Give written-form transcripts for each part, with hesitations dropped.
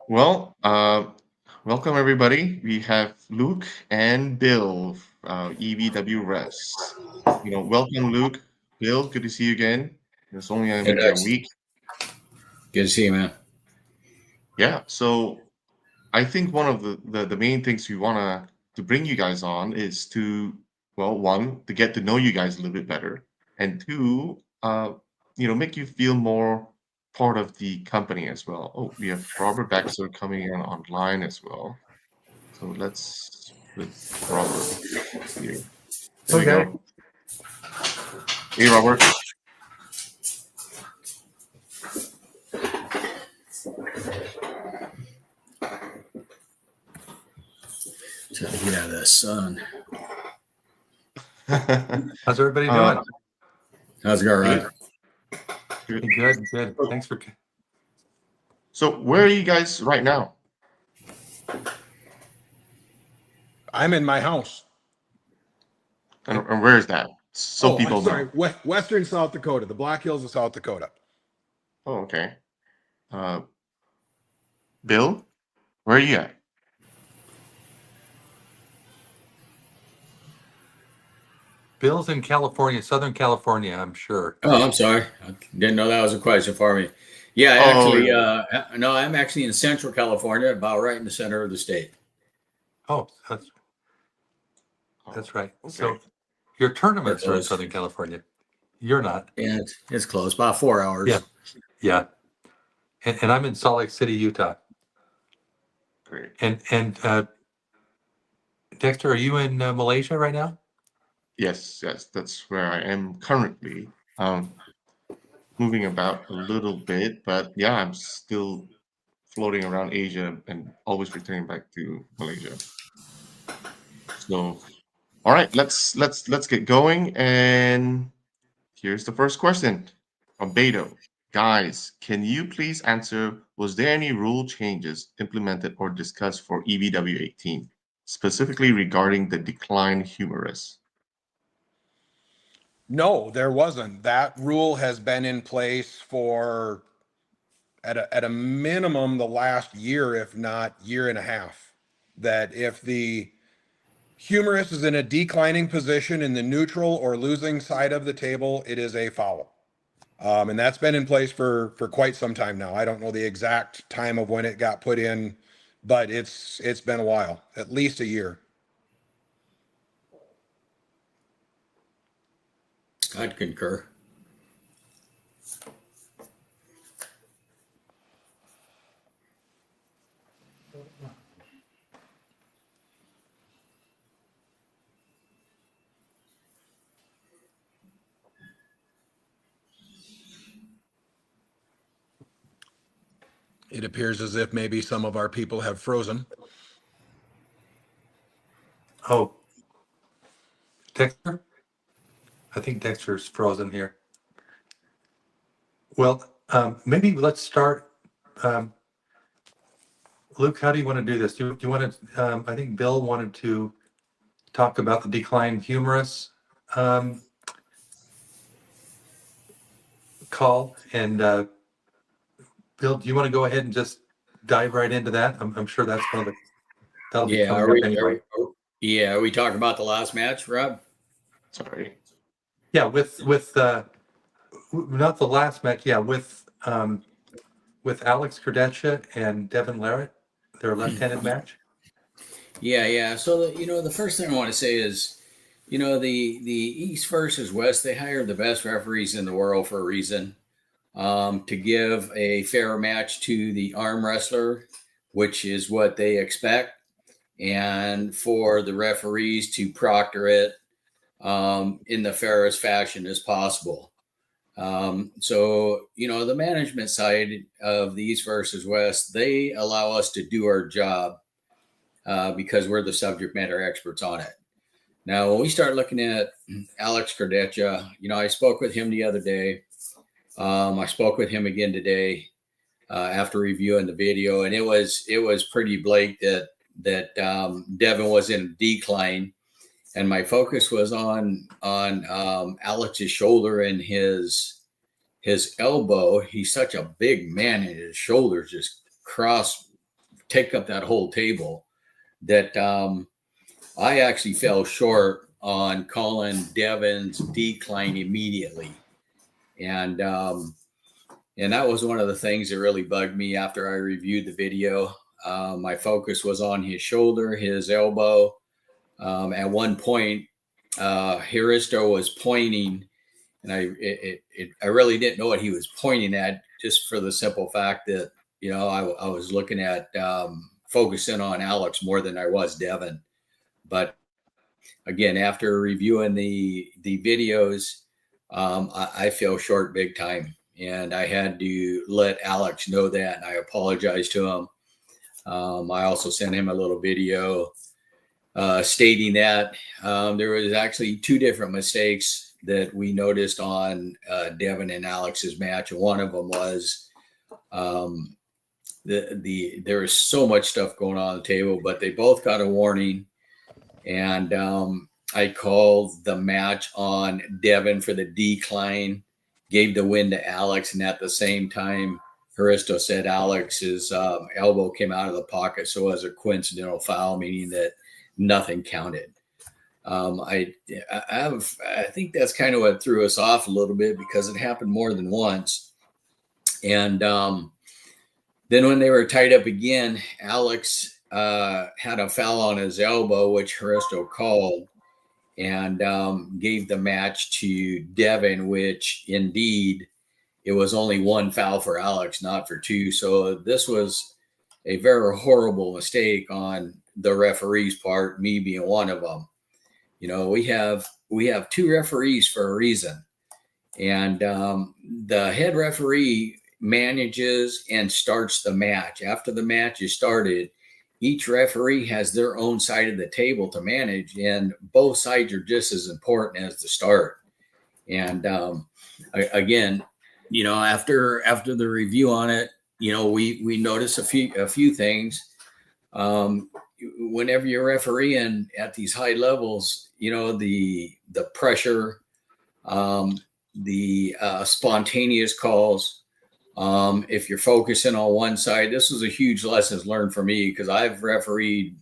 Well, welcome everybody. We have Luke and Bill, EVW Res. Welcome Luke, Bill. Good to see you again. It's only Hey, maybe a Dex. week. Good to see you, man. Yeah. So I think one of the main things we wanna to bring you guys on is to, well, one, to get to know you guys a little bit better, and two, make you feel more part of the company as well. Oh, we have Robert Baxter coming in online as well. So let's put Robert here. There we Okay. go. Hey, Robert. Trying to get out of the sun. How's everybody uh, doing? How's it going, good, Rod? good. Good. Thanks for. So where are you guys right now? I'm in my house. And where is that? So Oh, I'm people sorry. know. Western South Dakota, the Black Hills of South Dakota. Oh, okay. Uh, Bill, where are you at? Bill's in California, Southern California, I'm sure. Oh, I'm sorry. I didn't know that was a question for me. Yeah, Oh, actually, no, I'm actually in Central California, about right in the center of the state. Oh, oh, that's right. okay. So your We're tournaments are in close. Southern California. You're not. Yeah, it's close, about 4 hours. Yeah. And I'm in Salt Lake City, Utah. Great. And Dexter, are you in Malaysia right now? Yes, that's where I am currently. Moving about a little bit, but yeah, I'm still floating around Asia and always returning back to Malaysia. So, all right, let's get going. And here's the first question from Beto. Guys, can you please answer, was there any rule changes implemented or discussed for EVW 18, specifically regarding the decline humerus? No, there wasn't. That rule has been in place for at a minimum the last year, if not year and a half. That if the humerus is in a declining position in the neutral or losing side of the table, it is a foul. And that's been in place for quite some time now. I don't know the exact time of when it got put in, but it's been a while, at least a year. I'd concur. It appears as if maybe some of our people have frozen. Oh, Dexter? I think Dexter's frozen here. Well, maybe let's start. Luke, how do you want to do this? Do you want to? I think Bill wanted to talk about the decline humerus call. And Bill, do you want to go ahead and just dive right into that? I'm sure that's that'll be Yeah, coming up anyway. are we talking about the last match, Rob? Sorry. Yeah, with not the last match. Yeah, with Alex Kardeccia and Devin Larratt, their left-handed match. Yeah. So the first thing I want to say is, the East versus West, they hired the best referees in the world for a reason. To give a fair match to the arm wrestler, which is what they expect, and for the referees to proctor it in the fairest fashion as possible. So, the management side of the East versus West, they allow us to do our job because we're the subject matter experts on it. Now, when we start looking at Alex Kardeccia, I spoke with him the other day. I spoke with him again today after reviewing the video, and it was pretty blatant that Devin was in decline, and my focus was on Alex's shoulder and his elbow. He's such a big man, and his shoulders just cross take up that whole table that I actually fell short on calling Devin's decline immediately. And that was one of the things that really bugged me after I reviewed the video. My focus was on his shoulder, his elbow. At one point, Haristo was pointing, and I really didn't know what he was pointing at, just for the simple fact that, you know, I was looking at focusing on Alex more than I was Devin. But again, after reviewing the videos, I fell short big time, and I had to let Alex know that, and I apologized to him. I also sent him a little video stating that there was actually two different mistakes that we noticed on Devin and Alex's match. And one of them was there was so much stuff going on the table, but they both got a warning. And I called the match on Devin for the decline, gave the win to Alex, and at the same time, Haristo said Alex's elbow came out of the pocket, so it was a coincidental foul, meaning that nothing counted. I think that's kind of what threw us off a little bit, because it happened more than once. And then when they were tied up again, Alex had a foul on his elbow, which Haristo called, and gave the match to Devin, which indeed it was only one foul for Alex, not for two. So this was a very horrible mistake on the referee's part, me being one of them. You know, we have two referees for a reason, and the head referee manages and starts the match. After the match is started, each referee has their own side of the table to manage, and both sides are just as important as the start. And again, you know, after the review on it, you know, we noticed a few things. Whenever you're refereeing at these high levels, you know, the pressure, the spontaneous calls. If you're focusing on one side, this was a huge lessons learned for me, because I've refereed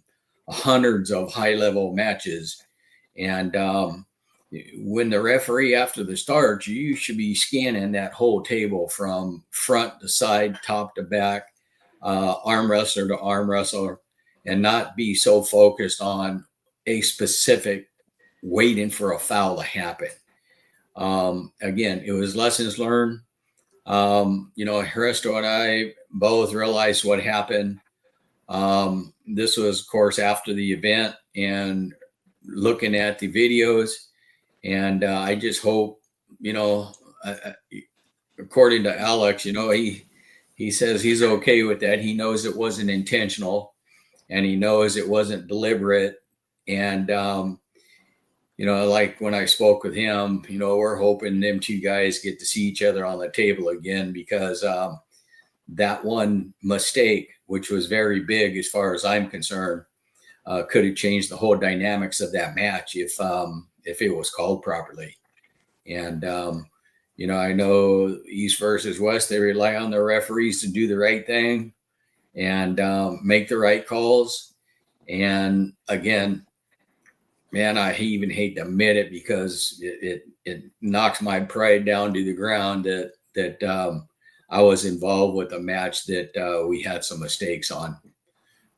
hundreds of high level matches. And when the referee, after the start, you should be scanning that whole table from front to side, top to back, arm wrestler to arm wrestler, and not be so focused on a specific waiting for a foul to happen. Again, it was lessons learned. You know, Haristo and I both realized what happened. This was, of course, after the event and looking at the videos. And I just hope, you know, according to Alex, you know, he says he's okay with that. He knows it wasn't intentional, and he knows it wasn't deliberate. And, you know, like when I spoke with him, you know, we're hoping them two guys get to see each other on the table again, because that one mistake, which was very big as far as I'm concerned, could have changed the whole dynamics of that match if it was called properly. And, you know, I know East versus West, they rely on their referees to do the right thing and make the right calls. And again, man, I even hate to admit it, because it knocks my pride down to the ground that I was involved with a match that we had some mistakes on.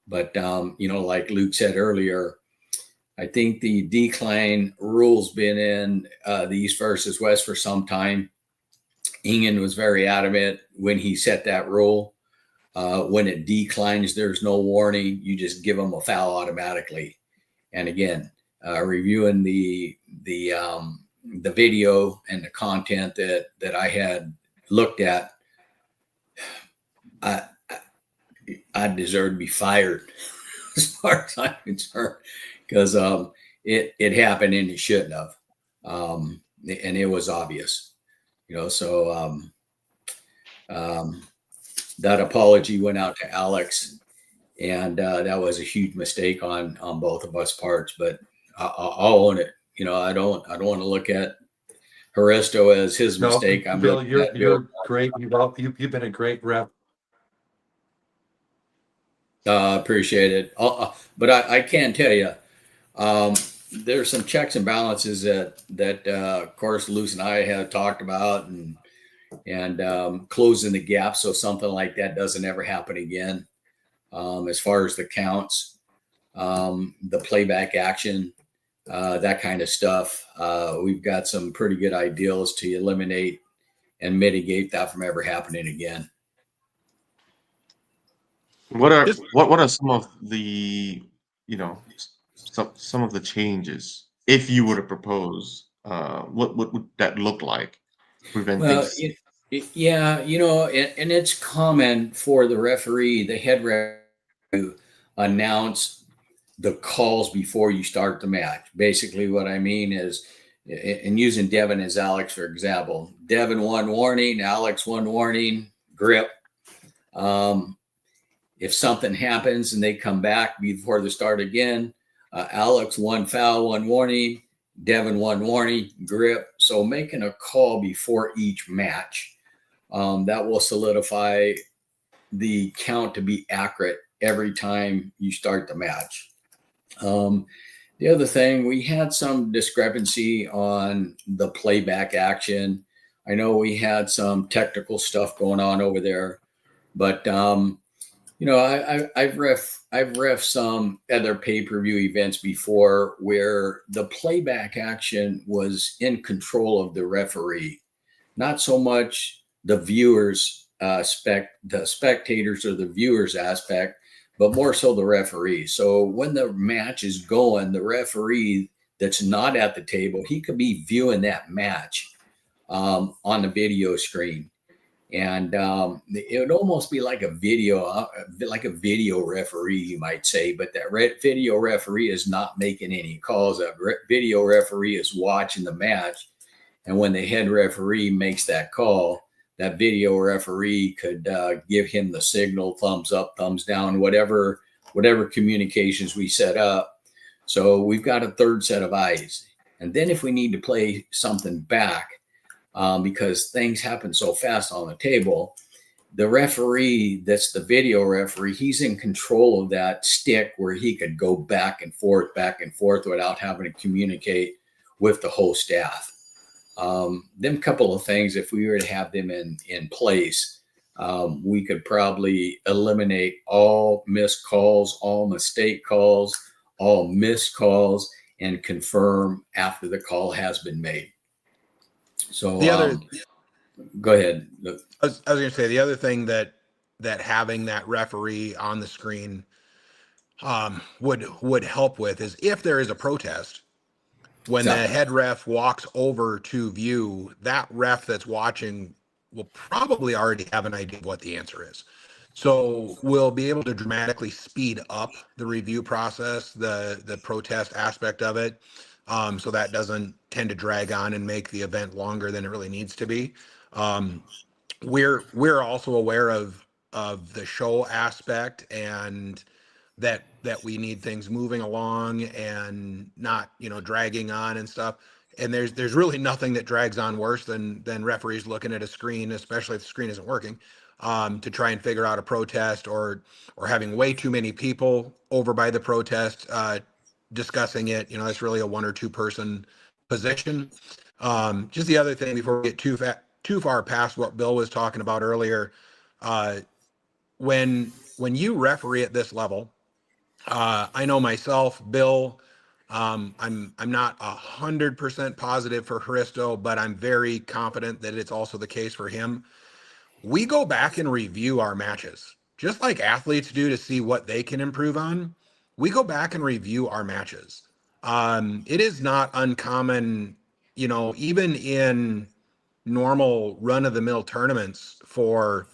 But, you know, like Luke said earlier, I think the decline rule's been in the East versus West for some time. Ingen was very adamant when he set that rule. When it declines, there's no warning. You just give them a foul automatically. And again, reviewing the video and the content that I had looked at, I deserve to be fired as far as I'm concerned, because it happened and it shouldn't have, and it was obvious, you know. So that apology went out to Alex, and that was a huge mistake on both of us parts. But I'll own it. You know, I don't want to look at Haristo as his mistake. I'm Bill, you're Bill. great. You've been a great ref. Appreciate it. But I can tell you, um, there's some checks and balances that of course, Luce and I have talked about, and closing the gap so something like that doesn't ever happen again. As far as the counts, the playback action, that kind of stuff. We've got some pretty good ideals to eliminate and mitigate that from ever happening again. What are Just what are some of the, you know, some of the changes if you were to propose? What would that look like to prevent Well, things? yeah, and it's common for the referee, the head ref, to announce the calls before you start the match. Basically, what I mean is, and using Devin as Alex for example, Devin one warning, Alex one warning, grip. Um, if something happens and they come back before the start again, Alex one foul, one warning, Devin one warning, grip. So making a call before each match, that will solidify the count to be accurate every time you start the match. The other thing, we had some discrepancy on the playback action. I know we had some technical stuff going on over there, but I've ref some other pay-per-view events before where the playback action was in control of the referee, not so much the viewers the spectators or the viewers aspect, but more so the referee. So when the match is going, the referee that's not at the table, he could be viewing that match on the video screen, and it would almost be like a video referee, you might say. But that video referee is not making any calls. That video referee is watching the match, and when the head referee makes that call, that video referee could give him the signal, thumbs up, thumbs down, whatever communications we set up. So we've got a third set of eyes. And then if we need to play something back, because things happen so fast on the table, the referee that's the video referee, he's in control of that stick where he could go back and forth without having to communicate with the whole staff. Them couple of things, if we were to have them in place, we could probably eliminate all missed calls, all mistake calls, all missed calls, and confirm after the call has been made. So the other, go ahead. I was going to say the other thing that having that referee on the screen would help with is if there is a protest, when the head ref walks over to view, that ref that's watching will probably already have an idea of what the answer is. So we'll be able to dramatically speed up the review process, the protest aspect of it, so that doesn't tend to drag on and make the event longer than it really needs to be. We're also aware of the show aspect, and that we need things moving along and not dragging on and stuff. And there's really nothing that drags on worse than referees looking at a screen, especially if the screen isn't working, to try and figure out a protest, or having way too many people over by the protest discussing it. That's really a one or two person position. Just the other thing before we get too far past what Bill was talking about earlier, when you referee at this level, I know myself, Bill, I'm not 100% positive for Hristo, but I'm very confident that it's also the case for him. We go back and review our matches, just like athletes do, to see what they can improve on. We go back and review our matches. It is not uncommon, even in normal run-of-the-mill tournaments, for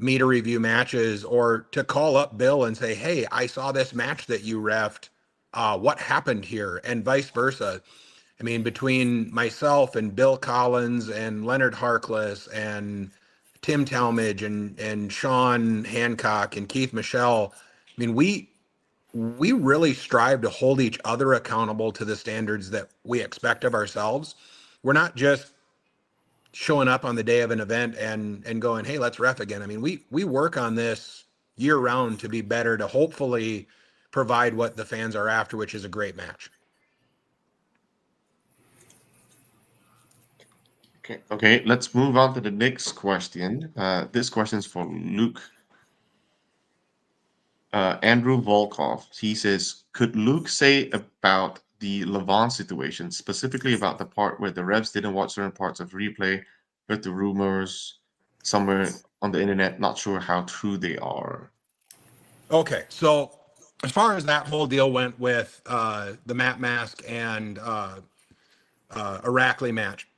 me to review matches, or to call up Bill and say, hey, I saw this match that you refed. What happened here? And vice versa. I mean, between myself and Bill Collins and Leonard Harkless and Tim Talmadge and Sean Hancock and Keith Michelle, I mean, we really strive to hold each other accountable to the standards that we expect of ourselves. We're not just showing up on the day of an event and going, hey, let's ref again. I mean, we work on this year round to be better, to hopefully provide what the fans are after, which is a great match. Okay, let's move on to the next question. This question is for Luke. Andrew Volkov. He says, could Luke say about the Levant situation, specifically about the part where the refs didn't watch certain parts of replay, heard the rumors somewhere on the internet, not sure how true they are. Okay, so as far as that whole deal went with the Matt Mask and Irakli match,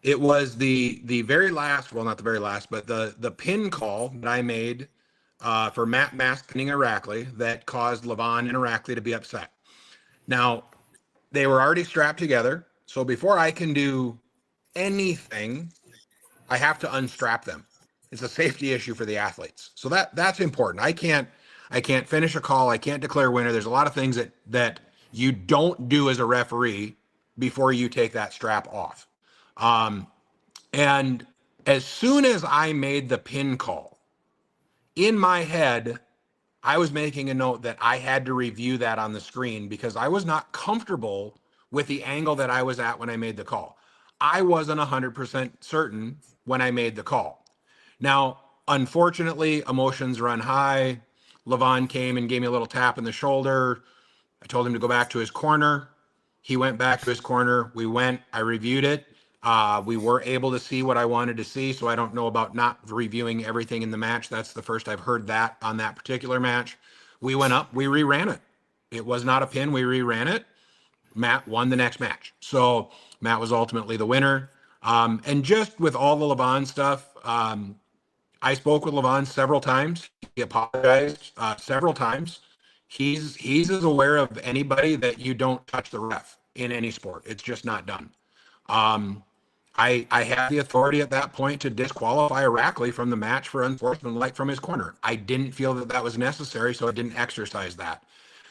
it was the very last, well, not the very last, but the pin call that I made for Matt Mask pinning Irakli that caused Levon and Irakli to be upset. Now, they were already strapped together, so before I can do anything, I have to unstrap them. It's a safety issue for the athletes. So that's important. I can't finish a call. I can't declare winner. There's a lot of things that you don't do as a referee before you take that strap off. And as soon as I made the pin call, in my head, I was making a note that I had to review that on the screen because I was not comfortable with the angle that I was at when I made the call. I wasn't 100% certain when I made the call. Now, unfortunately, emotions run high. Levon came and gave me a little tap in the shoulder. I told him to go back to his corner. He went back to his corner. I reviewed it. We were able to see what I wanted to see, so I don't know about not reviewing everything in the match. That's the first I've heard that on that particular match. We went up, we reran it. It was not a pin, we reran it. Matt won the next match. So Matt was ultimately the winner. And just with all the Levon stuff, I spoke with Levon several times. He apologized several times. He's as aware of anybody that you don't touch the ref in any sport. It's just not done. I had the authority at that point to disqualify Irakli from the match for unsportsmanlike from his corner. I didn't feel that was necessary, so I didn't exercise that.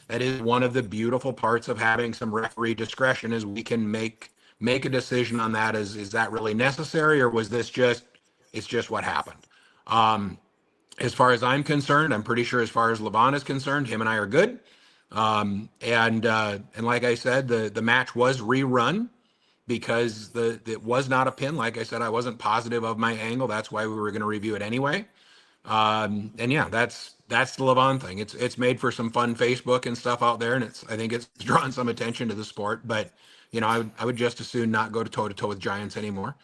That is one of the beautiful parts of having some referee discretion, is we can make a decision on that. Is that really necessary, or was this it's just what happened? As far as I'm concerned, I'm pretty sure as far as Levon is concerned, him and I are good. And like I said, the match was rerun because it was not a pin. Like I said, I wasn't positive of my angle. That's why we were going to review it anyway. And yeah, that's the Levon thing. It's made for some fun Facebook and stuff out there, and I think it's drawn some attention to the sport. But I would just as soon not go toe to toe with Giants anymore.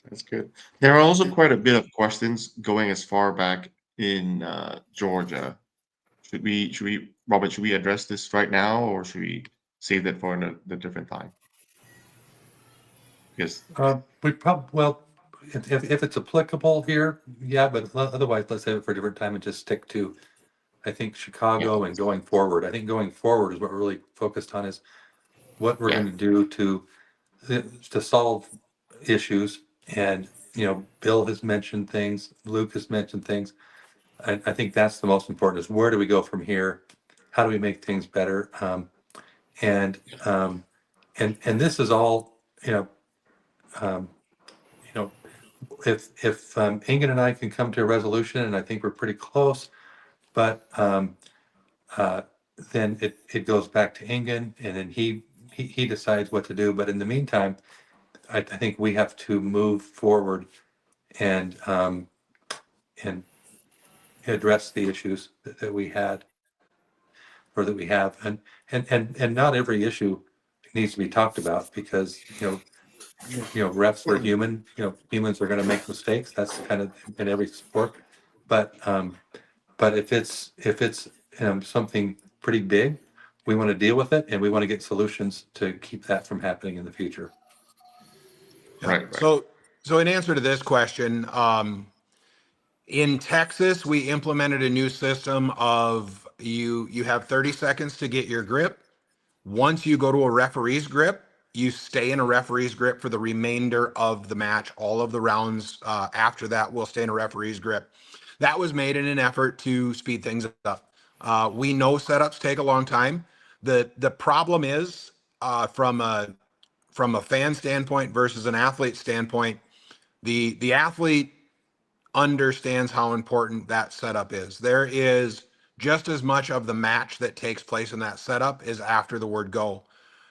That's good. There are also quite a bit of questions going as far back in Georgia. Robert, should we address this right now, or should we save that for a different time? Because if it's applicable here, yeah, but otherwise, let's save it for a different time and just stick to, I think, Chicago and going forward. I think going forward is what we're really focused on, is what we're going to do to solve issues. And Bill has mentioned things, Luke has mentioned things. I think that's the most important, is where do we go from here? How do we make things better? And this is all, if Ingen and I can come to a resolution, and I think we're pretty close, but then it goes back to Ingen, and then he decides what to do. But in the meantime, I think we have to move forward and address the issues that we had, or that we have, and not every issue needs to be talked about, because refs are human. Humans are going to make mistakes. That's kind of in every sport. But if it's something pretty big, we want to deal with it, and we want to get solutions to keep that from happening in the future. Right. So in answer to this question, in Texas, we implemented a new system of you have 30 seconds to get your grip. Once you go to a referee's grip, you stay in a referee's grip for the remainder of the match. All of the rounds after that will stay in a referee's grip. That was made in an effort to speed things up. We know setups take a long time. The problem is from a fan standpoint versus an athlete standpoint, the athlete understands how important that setup is. There is just as much of the match that takes place in that setup is after the word go.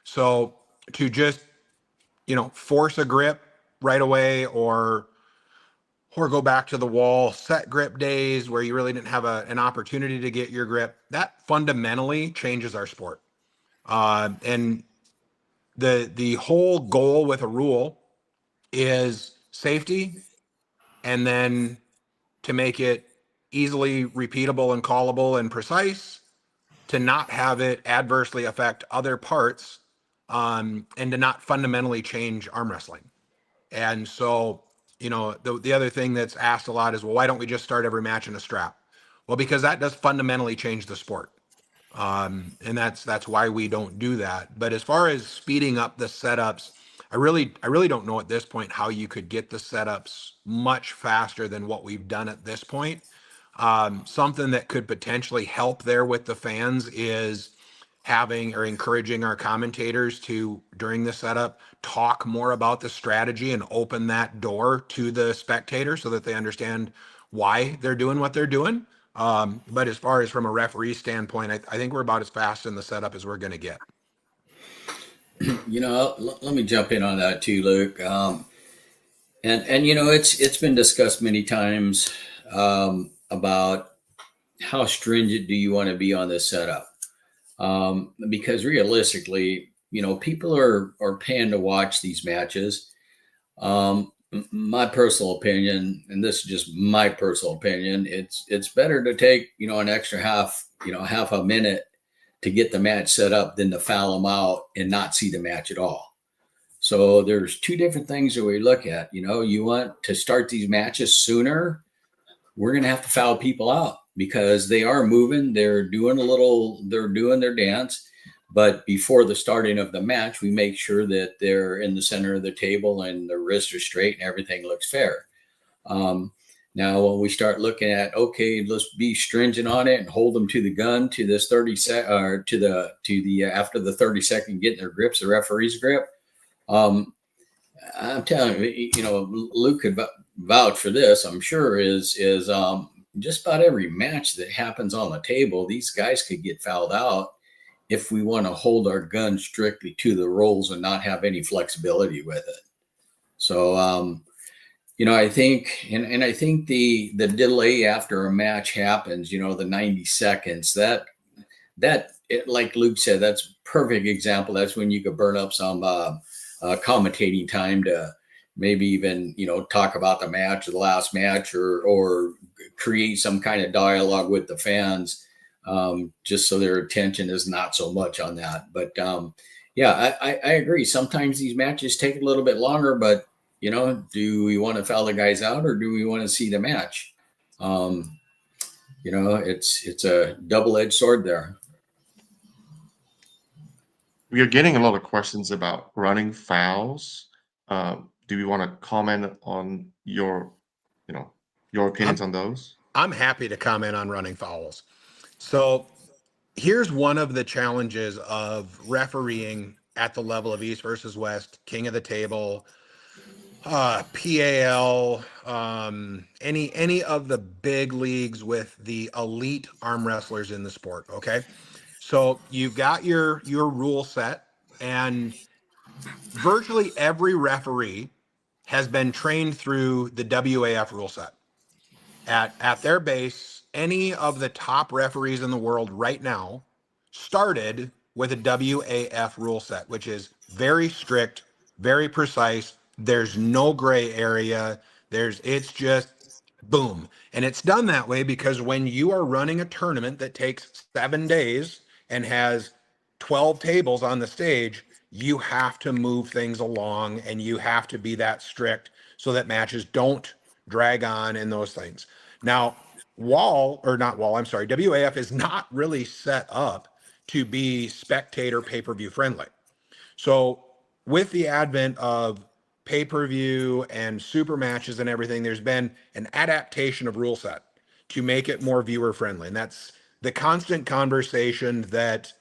So to just, force a grip right away, or go back to the wall set grip days where you really didn't have an opportunity to get your grip, that fundamentally changes our sport. And the whole goal with a rule is safety, and then to make it easily repeatable and callable and precise, to not have it adversely affect other parts, and to not fundamentally change arm wrestling. And so, the other thing that's asked a lot is, well, why don't we just start every match in a strap? Well, because that does fundamentally change the sport. And that's why we don't do that. But as far as speeding up the setups, I really don't know at this point how you could get the setups much faster than what we've done at this point. Something that could potentially help there with the fans is having or encouraging our commentators to, during the setup, talk more about the strategy and open that door to the spectator so that they understand why they're doing what they're doing. But as far as from a referee standpoint, I think we're about as fast in the setup as we're going to get. Let me jump in on that too, Luke. And it's been discussed many times, about how stringent do you want to be on this setup? Because realistically, people are paying to watch these matches. My personal opinion, and this is just my personal opinion, it's better to take, an extra half a minute to get the match set up than to foul them out and not see the match at all. So there's two different things that we look at. You want to start these matches sooner, we're going to have to foul people out because they are moving. They're doing their dance. But before the starting of the match, we make sure that they're in the center of the table and their wrists are straight and everything looks fair. Now, when we start looking at, okay, let's be stringent on it and hold them to the gun to this 30 sec or to the after the 30-second getting their grips, the referee's grip. I'm telling you, Luke could vouch for this. I'm sure is just about every match that happens on the table, these guys could get fouled out if we want to hold our gun strictly to the rolls and not have any flexibility with it. So, I think, and I think the delay after a match happens, the 90 seconds, that like Luke said, that's a perfect example. That's when you could burn up some commentating time to maybe even, talk about the match or the last match or create some kind of dialogue with the fans, just so their attention is not so much on that. But I agree. Sometimes these matches take a little bit longer, but do we want to foul the guys out or do we want to see the match? It's a double-edged sword there. We are getting a lot of questions about running fouls. Do we want to comment on your opinions on those? I'm happy to comment on running fouls. So here's one of the challenges of refereeing at the level of East versus West, King of the Table, PAL, any of the big leagues with the elite arm wrestlers in the sport. Okay. So you've got your rule set, and virtually every referee has been trained through the WAF rule set. At their base, any of the top referees in the world right now started with a WAF rule set, which is very strict, very precise. There's no gray area. It's just boom. And it's done that way because when you are running a tournament that takes 7 days and has 12 tables on the stage, you have to move things along and you have to be that strict so that matches don't drag on and those things. Now, WAF is not really set up to be spectator pay-per-view friendly. So with the advent of pay-per-view and super matches and everything, there's been an adaptation of rule set to make it more viewer friendly. And that's the constant conversation that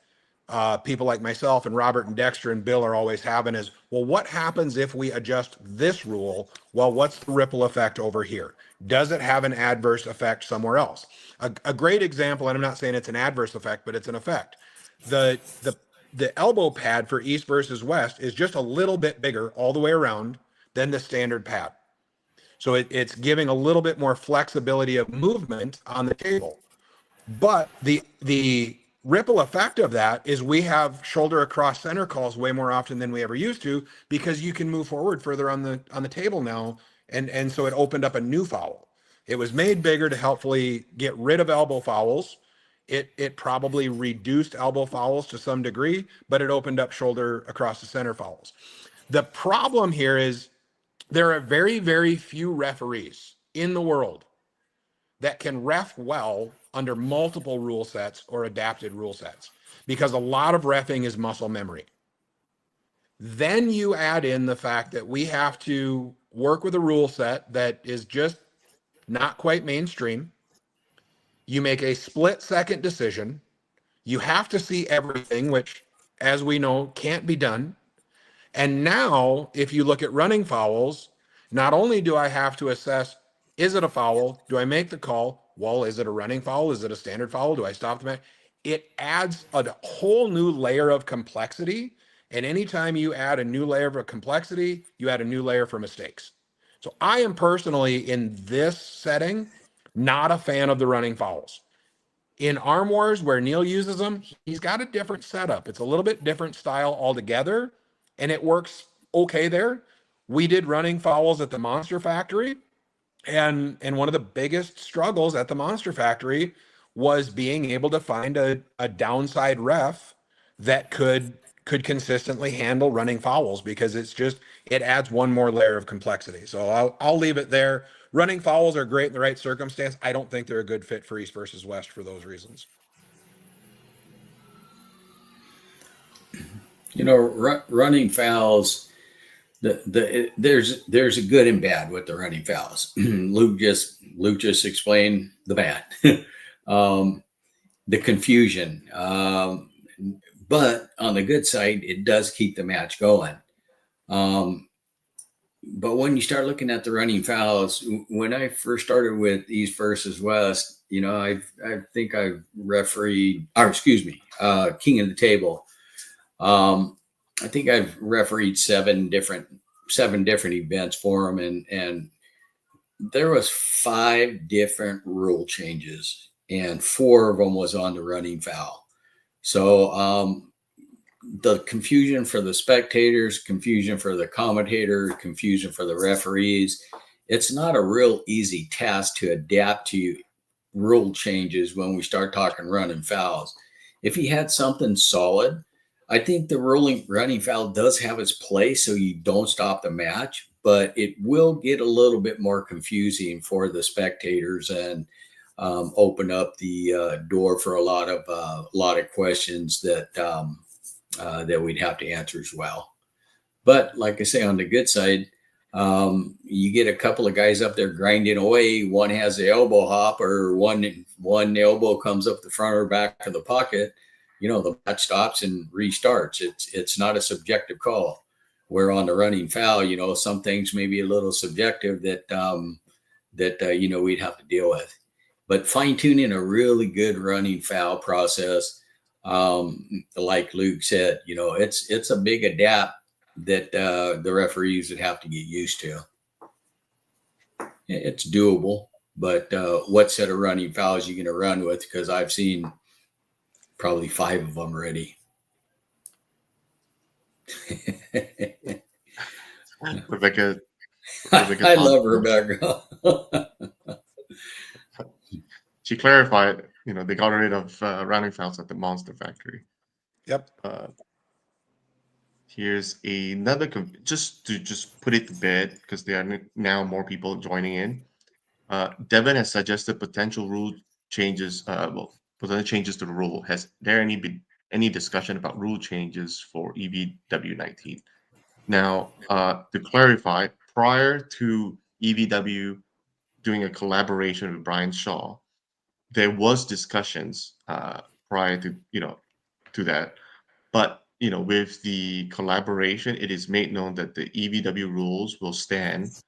people like myself and Robert and Dexter and Bill are always having is, well, what happens if we adjust this rule? Well, what's the ripple effect over here? Does it have an adverse effect somewhere else? A great example, and I'm not saying it's an adverse effect, but it's an effect. The elbow pad for East versus West is just a little bit bigger all the way around than the standard pad. So it's giving a little bit more flexibility of movement on the table. But the ripple effect of that is we have shoulder across center calls way more often than we ever used to, because you can move forward further on the table now, and so it opened up a new foul. It was made bigger to helpfully get rid of elbow fouls. It probably reduced elbow fouls to some degree, but it opened up shoulder across the center fouls. The problem here is there are very, very few referees in the world that can ref well under multiple rule sets or adapted rule sets, because a lot of reffing is muscle memory. Then you add in the fact that we have to work with a rule set that is just not quite mainstream. You make a split-second decision. You have to see everything, which, as we know, can't be done. And now, if you look at running fouls, not only do I have to assess, is it a foul? Do I make the call? Well, is it a running foul? Is it a standard foul? Do I stop the match? It adds a whole new layer of complexity. And anytime you add a new layer of complexity, you add a new layer for mistakes. So I am personally, in this setting, not a fan of the running fouls. In Arm Wars, where Neil uses them, he's got a different setup. It's a little bit different style altogether, and it works okay there. We did running fouls at the Monster Factory, and one of the biggest struggles at the Monster Factory was being able to find a downside ref that could consistently handle running fouls, because it adds one more layer of complexity. So I'll leave it there. Running fouls are great in the right circumstance. I don't think they're a good fit for East versus West for those reasons. Running fouls, there's a good and bad with the running fouls. Luke just explained the bad, the confusion. But on the good side, it does keep the match going. But when you start looking at the running fouls, when I first started with East versus West, I think I refereed, King of the Table. I think I've refereed seven different events for them, and there was 5 different rule changes, and 4 of them was on the running foul. So the confusion for the spectators, confusion for the commentator, confusion for the referees. It's not a real easy task to adapt to rule changes when we start talking running fouls. If you had something solid, I think the running foul does have its place, so you don't stop the match, but it will get a little bit more confusing for the spectators and open up the door for a lot of questions that we'd have to answer as well. But like I say, on the good side, you get a couple of guys up there grinding away. One has the elbow hop, or one elbow comes up the front or back of the pocket. The match stops and restarts. It's not a subjective call. Where on the running foul, some things may be a little subjective that we'd have to deal with. But fine tuning a really good running foul process. Like Luke said, it's a big adapt that the referees would have to get used to. It's doable, but what set of running fouls are you going to run with? Because I've seen probably 5 of them already. Rebecca I love Rebecca. She clarified, they got rid of running fouls at the Monster Factory. Yep. Here's another, just to put it to bed, because there are now more people joining in. Devin has suggested potential rule changes. Potential changes to the rule. Has there been any discussion about rule changes for EVW 19? Now, to clarify, prior to EVW doing a collaboration with Brian Shaw, there was discussions prior to to that But with the collaboration, it is made known that the EVW rules will stand,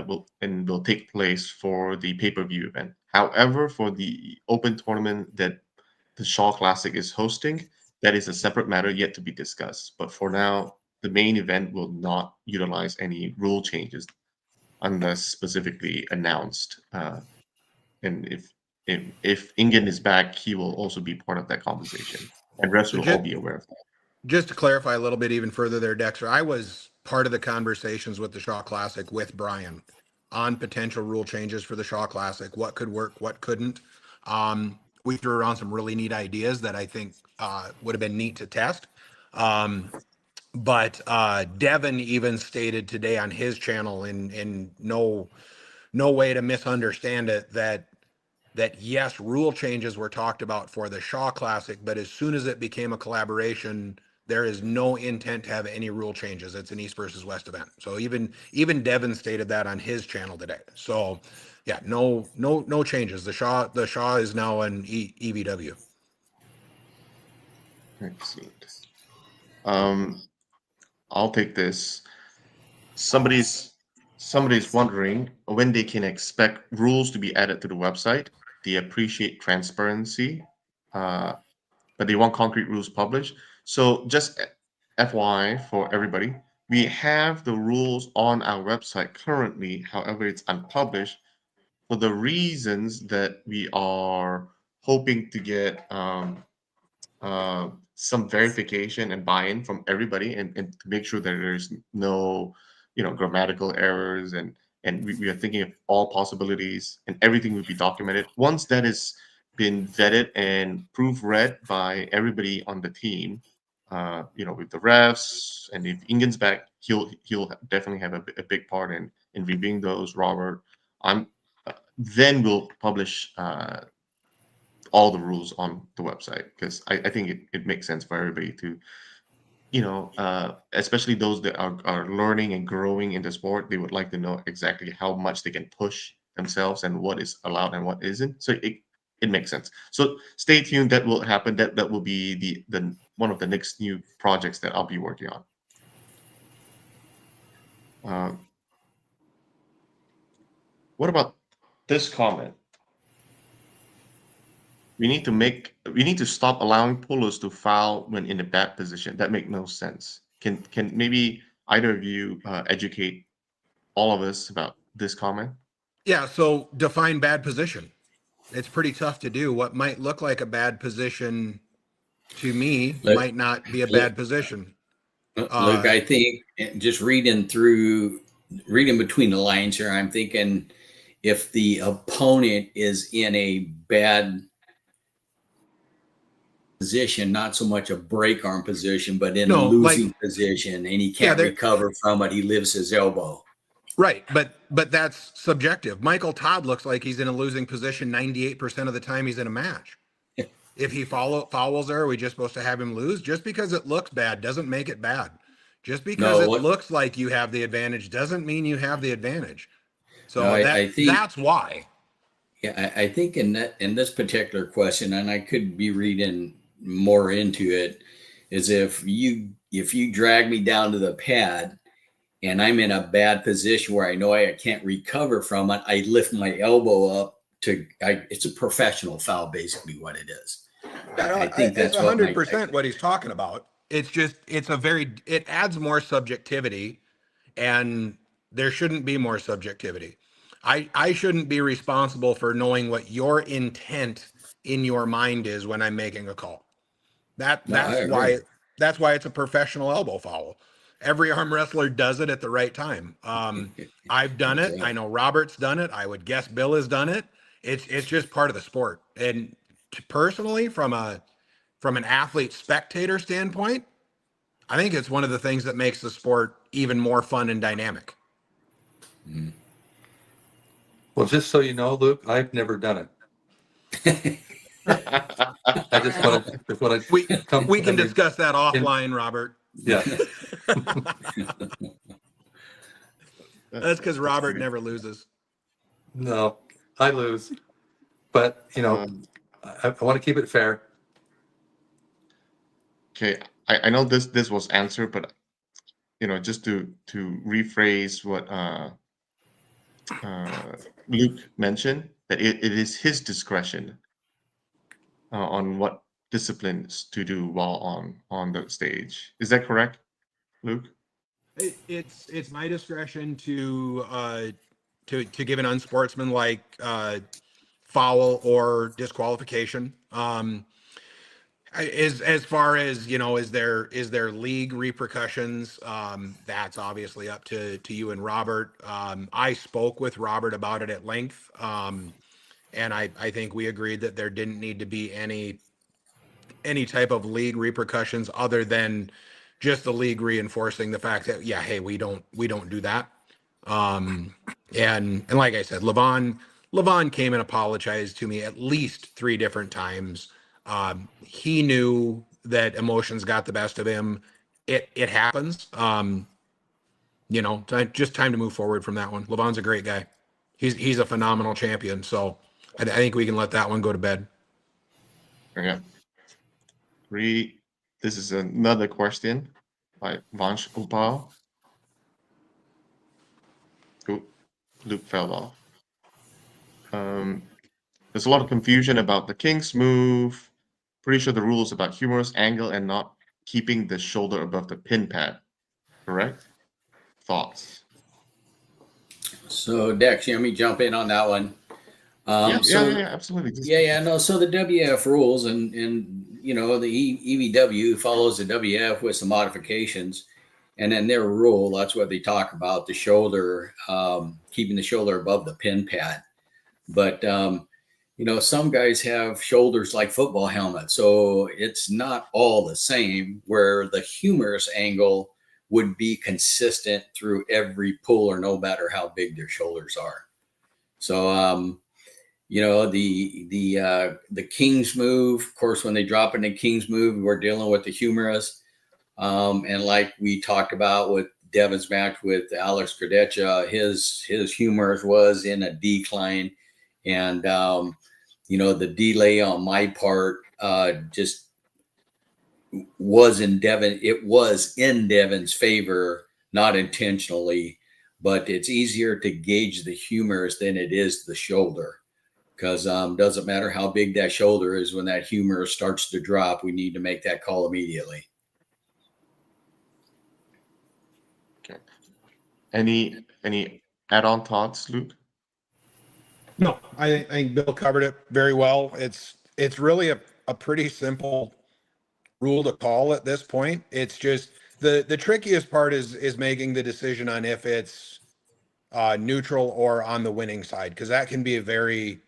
will take place for the pay-per-view event. However, for the open tournament that the Shaw Classic is hosting, that is a separate matter yet to be discussed. But for now, the main event will not utilize any rule changes unless specifically announced. And if Ingen is back, he will also be part of that conversation, and refs So will all be aware of that. just to clarify a little bit even further there, Dexter, I was part of the conversations with the Shaw Classic with Brian on potential rule changes for the Shaw Classic, what could work, what couldn't. We threw around some really neat ideas that I think would have been neat to test. But Devin even stated today on his channel, in no way to misunderstand it, that yes, rule changes were talked about for the Shaw Classic, but as soon as it became a collaboration, there is no intent to have any rule changes. It's an East versus West event. So even Devin stated that on his channel today. So yeah, no changes. The Shaw is now an EVW. Excellent. I'll take this. Somebody's wondering when they can expect rules to be added to the website. They appreciate transparency, but they want concrete rules published. So just FYI for everybody, we have the rules on our website currently. However, it's unpublished for the reasons that we are hoping to get some verification and buy-in from everybody, and to make sure that there's no grammatical errors, and we are thinking of all possibilities, and everything will be documented. Once that has been vetted and proofread by everybody on the team, with the refs, and if Ingen's back, he'll definitely have a big part in reviewing those. Robert, I'm then we'll publish all the rules on the website, because I think it makes sense for everybody to, especially those that are learning and growing in the sport. They would like to know exactly how much they can push themselves and what is allowed and what isn't. So it makes sense. So stay tuned. That will happen. That will be the one of the next new projects that I'll be working on. What about this comment? We need to stop allowing pullers to foul when in a bad position. That make no sense. Can maybe either of you educate all of us about this comment? Yeah, so define bad position. It's pretty tough to do. What might look like a bad position to me Look, might not be a look, bad position. look, I think just reading between the lines here, I'm thinking if the opponent is in a bad position, not so much a break arm position, but in a losing position, and he can't recover from it, he lifts his elbow. Right, but that's subjective. Michael Todd looks like he's in a losing position 98% of the time he's in a match. If he fouls there, are we just supposed to have him lose? Just because it looks bad doesn't make it bad. Just because it looks like you have the advantage doesn't mean you have the advantage. So I think that's why. Yeah, I think in this particular question, and I could be reading more into it, is if you drag me down to the pad and I'm in a bad position where I know I can't recover from it, I lift my elbow up it's a professional foul, basically what it is. I think that's 100% what he's talking about. It's just, it adds more subjectivity, and there shouldn't be more subjectivity. I shouldn't be responsible for knowing what your intent in your mind is when I'm making a call. That's why it's a professional elbow foul. Every arm wrestler does it at the right time. I've done it. I know Robert's done it. I would guess Bill has done it. It's just part of the sport. And personally, from an athlete spectator standpoint, I think it's one of the things that makes the sport even more fun and dynamic. Mm-hmm. Well, just so you know, Luke, I've never done it. I just want to we can discuss that offline, Robert. Yeah. That's because Robert never loses. No, I lose. But, I want to keep it fair. Okay, I know this was answered, but just to rephrase what Luke mentioned, that it is his discretion on what disciplines to do while on the stage. Is that correct, Luke? It's my discretion to give an unsportsmanlike foul or disqualification. As far as is there league repercussions? That's obviously up to you and Robert. I spoke with Robert about it at length, and I think we agreed that there didn't need to be any type of league repercussions other than just the league reinforcing the fact that hey, we don't do that. And like I said, Levon came and apologized to me at least 3 different times. He knew that emotions got the best of him. It happens. Just time to move forward from that one. Levon's a great guy. He's a phenomenal champion. So I think we can let that one go to bed. Yeah. This is another question by Vansh Upal. Oh, Luke fell off. There's a lot of confusion about the King's move. Pretty sure the rule is about humorous angle and not keeping the shoulder above the pin pad. Correct? Thoughts? So Dex, let me jump in on that one. Yeah, absolutely. No. So the WF rules and the EVW follows the WF with some modifications, and then their rule, that's what they talk about, the shoulder, keeping the shoulder above the pin pad. But some guys have shoulders like football helmets, so it's not all the same. Where the humorous angle would be consistent through every puller, no matter how big their shoulders are. So the King's move, of course, when they drop in the King's move, we're dealing with the humorous. And like we talked about with Devin's match with Alex Gradecha, his humorous was in a decline. And, the delay on my part just was in Devin's favor, not intentionally, but it's easier to gauge the humorous than it is the shoulder. Because doesn't matter how big that shoulder is, when that humor starts to drop, we need to make that call immediately. Okay. Any add-on thoughts, Luke? No, I think Bill covered it very well. It's really a pretty simple rule to call at this point. It's just the trickiest part is making the decision on if it's neutral or on the winning side, because that can be a very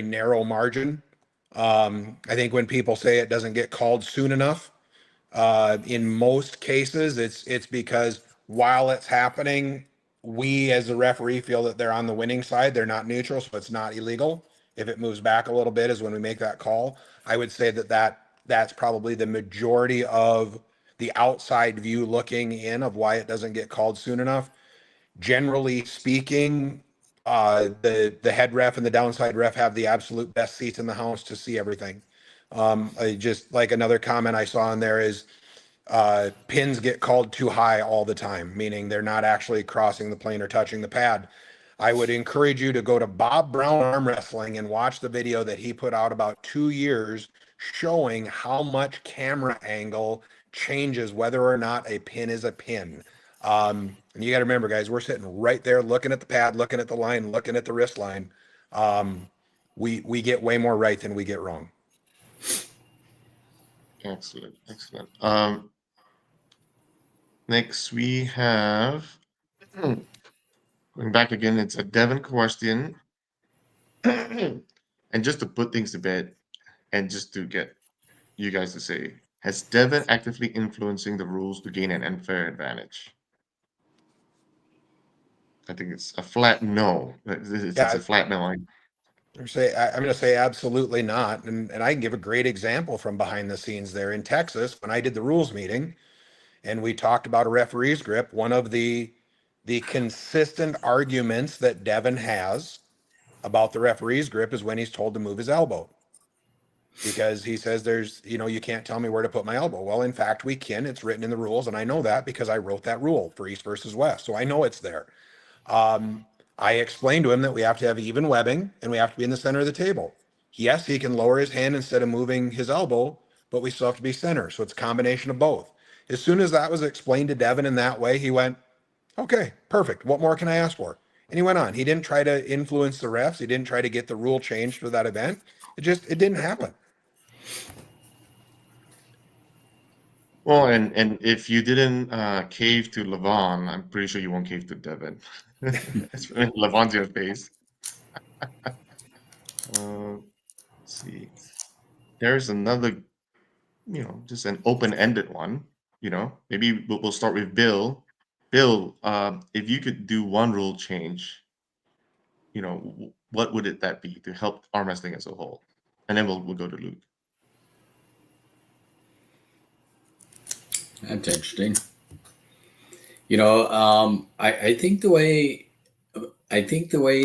narrow margin. I think when people say it doesn't get called soon enough, in most cases, it's because while it's happening, we as a referee feel that they're on the winning side. They're not neutral, so it's not illegal. If it moves back a little bit is when we make that call. I would say that's probably the majority of the outside view looking in of why it doesn't get called soon enough. Generally speaking, the head ref and the downside ref have the absolute best seats in the house to see everything. I just like another comment I saw in there is pins get called too high all the time, meaning they're not actually crossing the plane or touching the pad. I would encourage you to go to Bob Brown Arm Wrestling and watch the video that he put out about 2 years showing how much camera angle changes whether or not a pin is a pin. And you got to remember, guys, we're sitting right there looking at the pad, looking at the line, looking at the wrist line. We get way more right than we get wrong. Excellent. Next we have, going back again, it's a Devin question. And just to put things to bed, and just to get you guys to say, has Devin actively influencing the rules to gain an unfair advantage? I think it's a flat no. It's a flat no. I'm going to say absolutely not. And I can give a great example from behind the scenes there in Texas when I did the rules meeting and we talked about a referee's grip. One of the consistent arguments that Devin has about the referee's grip is when he's told to move his elbow. because he says there's, you can't tell me where to put my elbow. Well, in fact, we can. It's written in the rules, and I know that because I wrote that rule for East versus West. So I know it's there. I explained to him that we have to have even webbing and we have to be in the center of the table. Yes, he can lower his hand instead of moving his elbow, but we still have to be center. So it's a combination of both. As soon as that was explained to Devin in that way, he went, okay, perfect. What more can I ask for? And he went on. He didn't try to influence the refs. He didn't try to get the rule changed for that event. It didn't happen. Well, and if you didn't cave to Levon, I'm pretty sure you won't cave to Devin. Levon's your face. Let's see. There's another, just an open-ended one. Maybe we'll start with Bill. Bill, if you could do one rule change, what would that be to help arm wrestling as a whole? And then we'll go to Luke. That's interesting. I think the way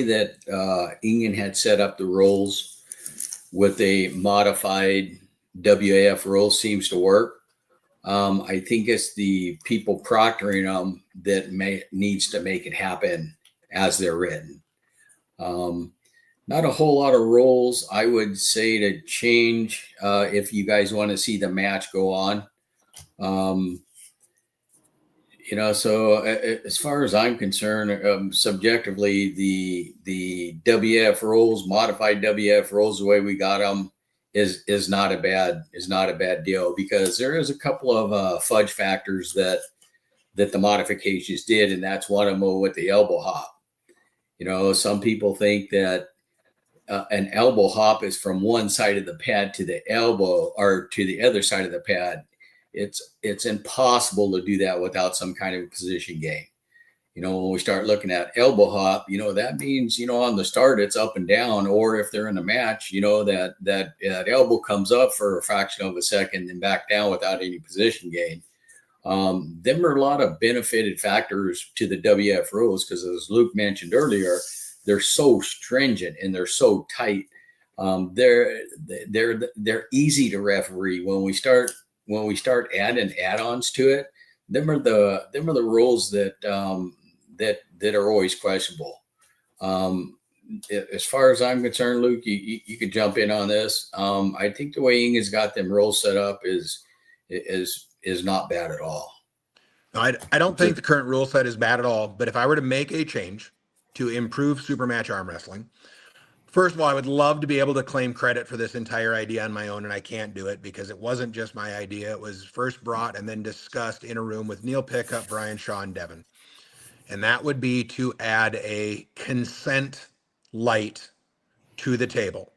that Ingen had set up the rules with a modified WAF rule seems to work. I think it's the people proctoring them that needs to make it happen as they're written. Not a whole lot of rules, I would say, to change if you guys want to see the match go on. So as far as I'm concerned, subjectively, the WF rules, modified WF rules, the way we got them, is not a bad deal, because there is a couple of fudge factors that the modifications did, and that's one of them with the elbow hop. Some people think that an elbow hop is from one side of the pad to the elbow or to the other side of the pad. It's impossible to do that without some kind of position gain. When we start looking at elbow hop, that means, on the start, it's up and down, or if they're in a match, that elbow comes up for a fraction of a second and back down without any position gain. Them are a lot of benefited factors to the WF rules, because as Luke mentioned earlier, they're so stringent and they're so tight. They're easy to referee. When we start adding add-ons to it, them are the rules that are always questionable. As far as I'm concerned, Luke, you could jump in on this. I think the way Inga's got them rules set up is not bad at all. I don't think the current rule set is bad at all, but if I were to make a change to improve supermatch arm wrestling, first of all, I would love to be able to claim credit for this entire idea on my own, and I can't do it because it wasn't just my idea. It was first brought and then discussed in a room with Neil Pickup, Brian Shaw, and Devin. And that would be to add a consent light to the table.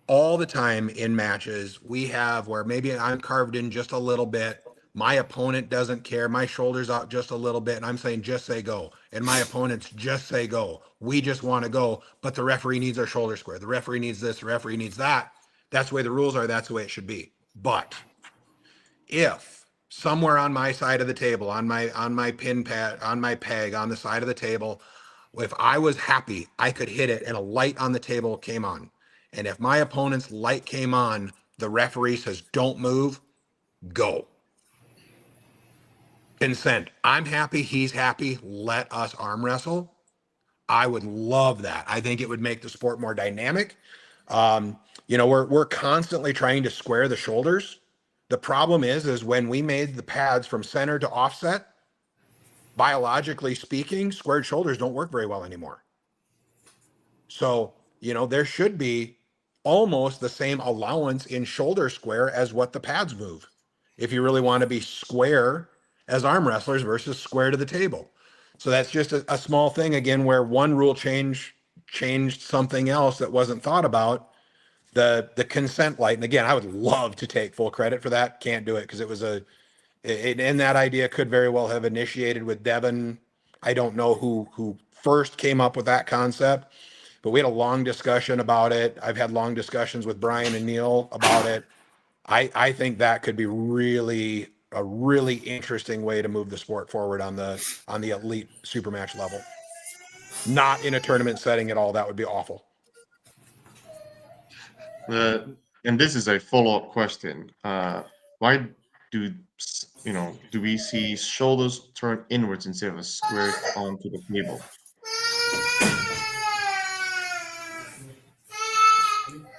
All the time in matches, we have where maybe I'm carved in just a little bit. My opponent doesn't care. My shoulder's out just a little bit, and I'm saying just say go. And my opponent's just say go. We just want to go, but the referee needs our shoulder square. The referee needs this, the referee needs that. That's the way the rules are. That's the way it should be. But if somewhere on my side of the table, on my pin pad, on my peg, on the side of the table, if I was happy, I could hit it and a light on the table came on. And if my opponent's light came on, the referee says, don't move, go. Consent. I'm happy, he's happy, let us arm wrestle. I would love that. I think it would make the sport more dynamic. We're constantly trying to square the shoulders. The problem is when we made the pads from center to offset, biologically speaking, squared shoulders don't work very well anymore. So, there should be almost the same allowance in shoulder square as what the pads move, if you really want to be square as arm wrestlers versus square to the table. So that's just a small thing, again, where one rule changed something else that wasn't thought about, the consent light. And again, I would love to take full credit for that. Can't do it because it was and that idea could very well have initiated with Devin. I don't know who first came up with that concept, but we had a long discussion about it. I've had long discussions with Brian and Neil about it. I think that could be a really interesting way to move the sport forward on the elite super match level. Not in a tournament setting at all. That would be awful. and this is a follow-up question. Why do do we see shoulders turn inwards instead of squared onto the table?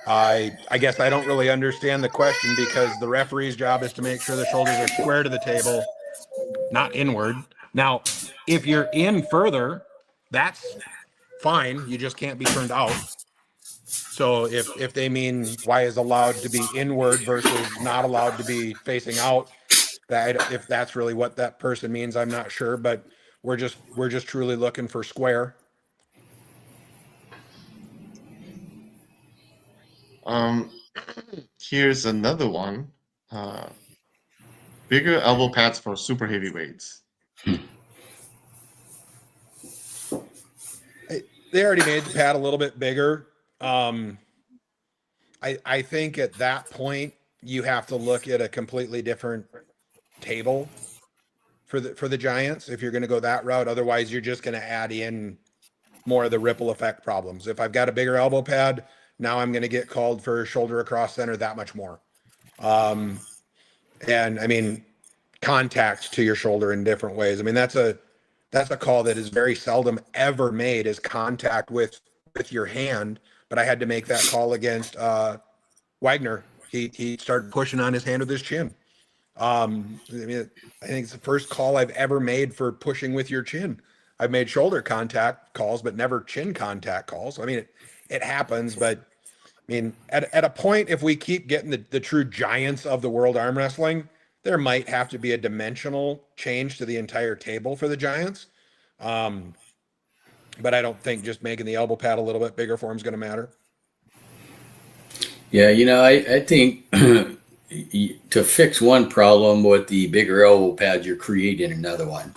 I guess I don't really understand the question because the referee's job is to make sure the shoulders are square to the table, not inward. Now, if you're in further, that's fine. You just can't be turned out. So if they mean why is allowed to be inward versus not allowed to be facing out, that if that's really what that person means, I'm not sure. But we're just truly looking for square. Here's another one. Bigger elbow pads for super heavyweights. They already made the pad a little bit bigger. I think at that point you have to look at a completely different table for the Giants if you're going to go that route. Otherwise, you're just going to add in more of the ripple effect problems. If I've got a bigger elbow pad, now I'm going to get called for shoulder across center that much more. And I mean, contact to your shoulder in different ways. I mean, that's a call that is very seldom ever made, is contact with your hand. But I had to make that call against Wagner. He started pushing on his hand with his chin. I mean, I think it's the first call I've ever made for pushing with your chin. I've made shoulder contact calls, but never chin contact calls. I mean, it happens, but I mean, at a point, if we keep getting the true giants of the world arm wrestling, there might have to be a dimensional change to the entire table for the Giants. But I don't think just making the elbow pad a little bit bigger for him is going to matter. Yeah, I think to fix one problem with the bigger elbow pad, you're creating another one.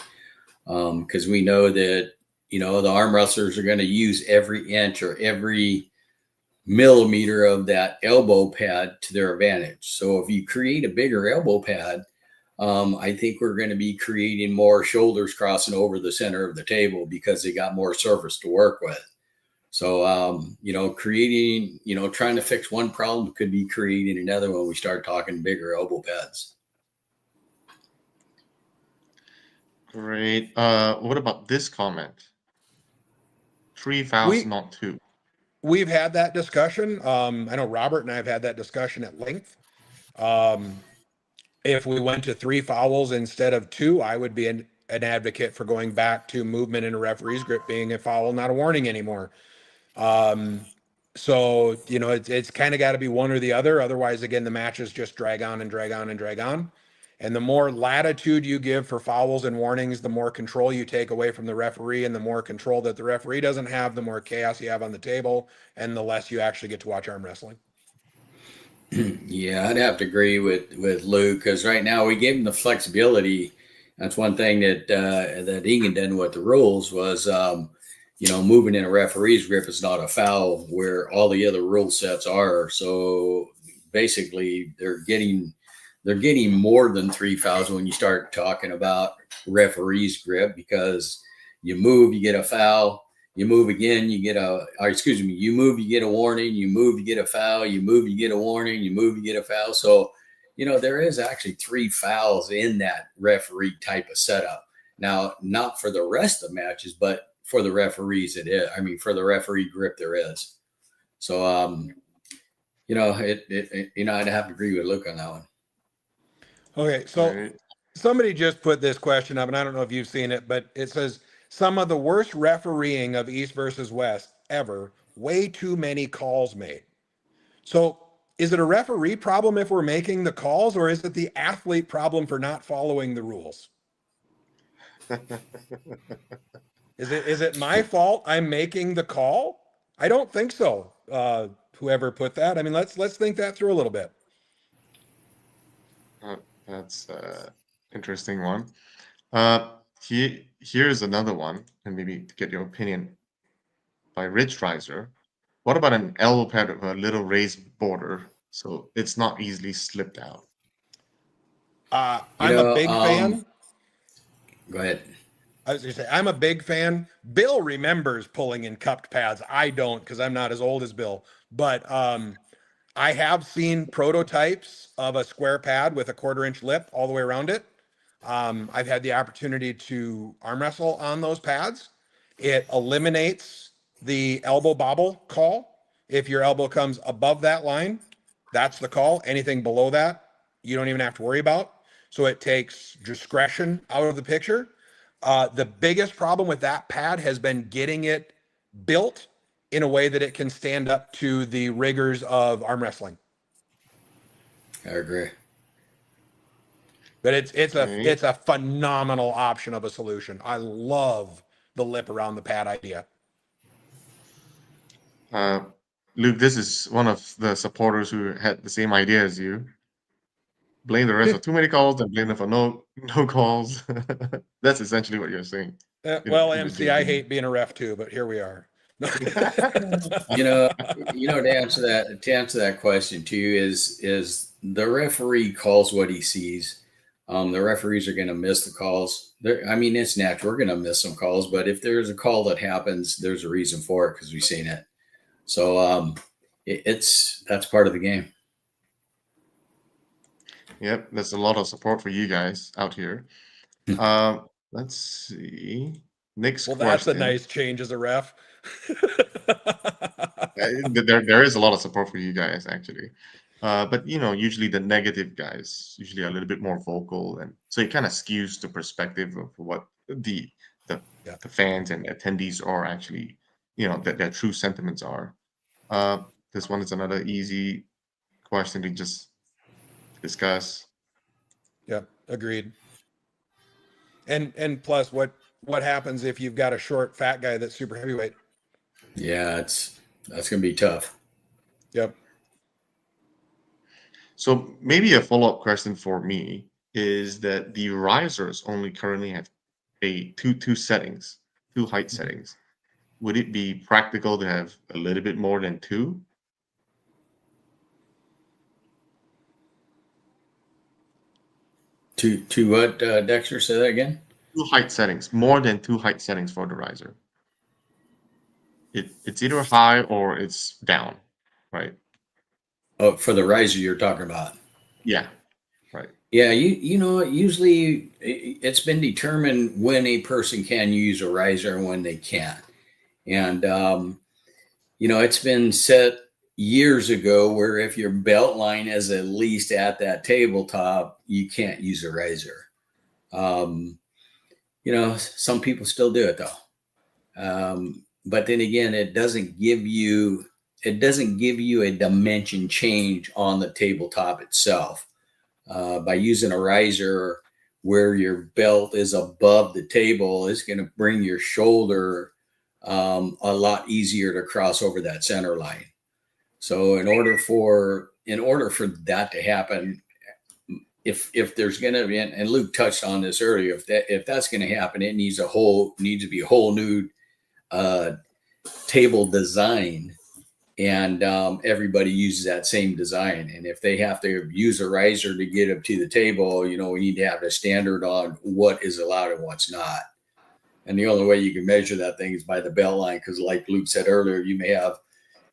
Because we know that, the arm wrestlers are going to use every inch or every millimeter of that elbow pad to their advantage. So if you create a bigger elbow pad, I think we're going to be creating more shoulders crossing over the center of the table because they got more surface to work with. So, creating, trying to fix one problem could be creating another when we start talking bigger elbow pads. Great. What about this comment? 3 fouls, not 2. We've had that discussion. I know Robert and I have had that discussion at length. If we went to 3 fouls instead of 2, I would be an advocate for going back to movement in a referee's grip being a foul, not a warning anymore. So, it's kind of got to be one or the other. Otherwise, again, the matches just drag on and drag on and drag on. And the more latitude you give for fouls and warnings, the more control you take away from the referee, and the more control that the referee doesn't have, the more chaos you have on the table, and the less you actually get to watch arm wrestling. Yeah, I'd have to agree with Luke, because right now we gave him the flexibility. That's one thing that Egan did with the rules was, moving in a referee's grip is not a foul where all the other rule sets are. So basically, they're getting more than 3 fouls when you start talking about referee's grip, because you move, you get a foul. You move again, you move, you get a warning, you move, you get a foul, you move, you get a warning, you move, you get a foul. So, there is actually 3 fouls in that referee type of setup. Now, not for the rest of the matches, but for the referees it is. I mean, for the referee grip there is. So, I'd have to agree with Luke on that one. Okay, so somebody just put this question up, and I don't know if you've seen it, but it says, some of the worst refereeing of East versus West ever, way too many calls made. So is it a referee problem if we're making the calls, or is it the athlete problem for not following the rules? Is it my fault I'm making the call? I don't think so. Whoever put that, I mean, let's think that through a little bit. That's an interesting one. Here's another one, and maybe to get your opinion, by Rich Riser. What about an elbow pad with a little raised border so it's not easily slipped out? I'm a big fan. Go ahead. I was going to say, I'm a big fan. Bill remembers pulling in cupped pads. I don't, because I'm not as old as Bill. But I have seen prototypes of a square pad with a 1/4 inch lip all the way around it. I've had the opportunity to arm wrestle on those pads. It eliminates the elbow bobble call. If your elbow comes above that line, that's the call. Anything below that, you don't even have to worry about. So it takes discretion out of the picture. The biggest problem with that pad has been getting it built in a way that it can stand up to the rigors of arm wrestling. I agree. But it's Okay. a phenomenal option of a solution. I love the lip around the pad idea. Uh, Luke, this is one of the supporters who had the same idea as you. Blame the rest for too many calls and blame them for no calls. That's essentially what you're saying. Well, In the MC, I game. hate being a ref too, but here we are. You know, to answer that question too is the referee calls what he sees. The referees are going to miss the calls. I mean, it's natural. We're going to miss some calls, but if there's a call that happens, there's a reason for it because we've seen it. So that's part of the game. Yep, there's a lot of support for you guys out here. Let's see. Next Well, that's a question. nice change as a ref. There is a lot of support for you guys actually. But usually the negative guys usually are a little bit more vocal, and so it kind of skews the perspective of what the Yeah. the fans and attendees are actually, that their true sentiments are. This one is another easy question to just discuss. Yeah, agreed. And plus, what happens if you've got a short, fat guy that's super heavyweight? Yeah, that's going to be tough. Yep. So maybe a follow-up question for me is that the risers only currently have two settings, two height settings. Would it be practical to have a little bit more than two? To what, Dexter? Say that again. Two height settings, more than two height settings for the riser. It's either high or it's down, right? Oh, for the riser you're talking about. Yeah, right. Yeah, you know, usually it's been determined when a person can use a riser and when they can't. And, it's been set years ago where if your belt line is at least at that tabletop, you can't use a riser. Some people still do it though. But then again, it doesn't give you a dimension change on the tabletop itself. By using a riser where your belt is above the table, is going to bring your shoulder a lot easier to cross over that center line. So in order for that to happen, if there's going to be, and Luke touched on this earlier, if that's going to happen, it needs to be a whole new table design. And everybody uses that same design. And if they have to use a riser to get up to the table, we need to have a standard on what is allowed and what's not. And the only way you can measure that thing is by the belt line, because like Luke said earlier, you may have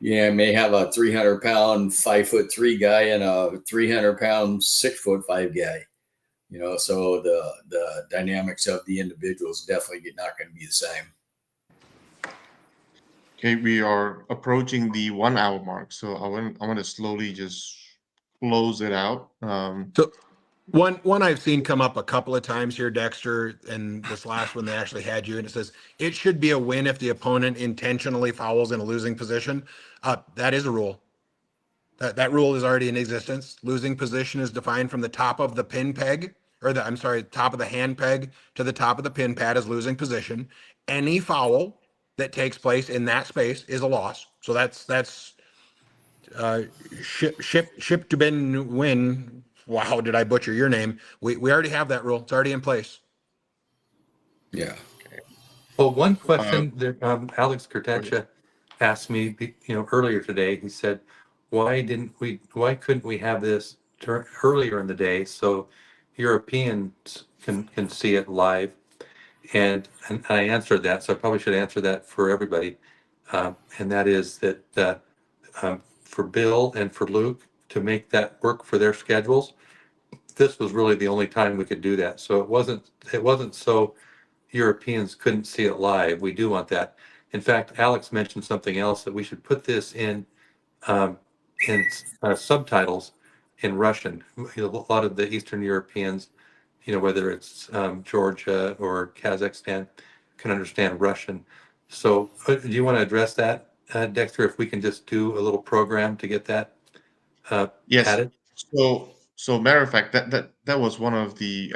a 300-pound 5'3" guy and a 300-pound 6'5" guy. So the dynamics of the individuals definitely not going to be the same. Okay, we are approaching the 1 hour mark, so I want to slowly just close it out. So one I've seen come up a couple of times here, Dexter, and this last one they actually had you, and it says it should be a win if the opponent intentionally fouls in a losing position. That is a rule. That rule is already in existence. Losing position is defined from the top of the pin peg, top of the hand peg to the top of the pin pad is losing position. Any foul that takes place in that space is a loss. So that's ship to Ben win. Wow, did I butcher your name? We already have that rule. It's already in place. Yeah. Well, one question that Alex Kurtacha asked me, earlier today. He said, "Why couldn't we have this earlier in the day so Europeans can see it live?" And I answered that, so I probably should answer that for everybody. And that is that for Bill and for Luke to make that work for their schedules, this was really the only time we could do that. So it wasn't so Europeans couldn't see it live. We do want that. In fact, Alex mentioned something else, that we should put this um, in subtitles in Russian. You know, a lot of the Eastern Europeans, you know, whether it's Georgia or Kazakhstan, can understand Russian. So, do you want to address that, Dexter? If we can just do a little program to get that Yes. added. So matter of fact, that was one of the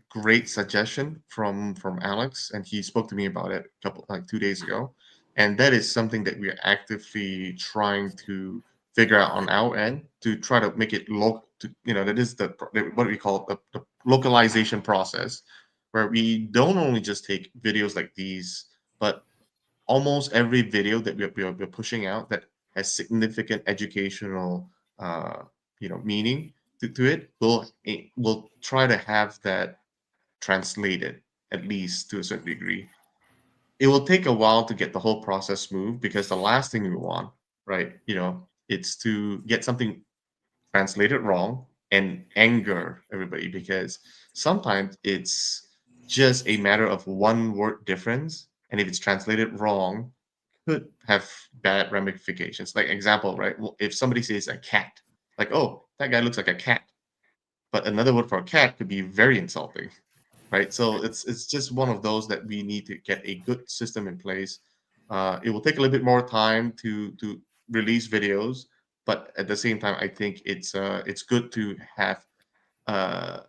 great suggestion from Alex, and he spoke to me about it a couple like 2 days ago, and that is something that we are actively trying to figure out on our end to try to make it local. To, you know, that is what we call the localization process, where we don't only just take videos like these, but almost every video that we're pushing out that has significant educational meaning to it, we'll try to have that translated at least to a certain degree. It will take a while to get the whole process smooth because the last thing we want, right, it's to get something translated wrong and anger everybody, because sometimes it's just a matter of one word difference, and if it's translated wrong could have bad ramifications. Like example, right? Well, if somebody says a cat, like, oh, that guy looks like a cat, but another word for a cat could be very insulting, right? So it's just one of those that we need to get a good system in place. It will take a little bit more time to release videos, but at the same time, I think it's good to have uh,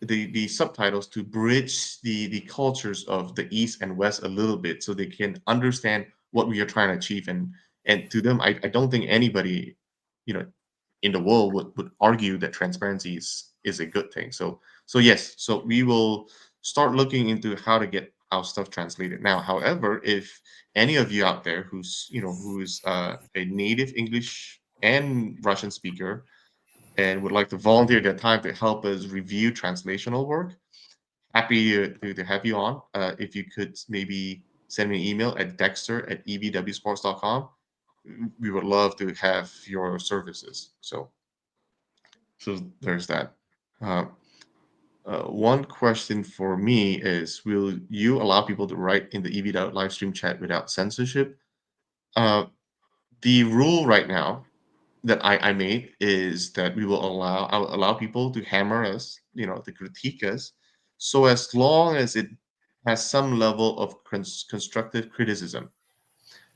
the subtitles to bridge the cultures of the East and West a little bit, so they can understand what we are trying to achieve. And to them, I don't think anybody, you know, in the world would argue that transparency is a good thing. So yes, so we will start looking into how to get our stuff translated now. However, if any of you out there who's a native English and Russian speaker and would like to volunteer their time to help us review translational work, happy to have you on. If you could maybe send me an email at dexter@evwsports.com. We would love to have your services. So there's that. Uh, one question for me is, will you allow people to write in the EVW live stream chat without censorship? Uh, the rule right now that I made is that I'll allow people to hammer us, to critique us, so as long as it has some level of constructive criticism.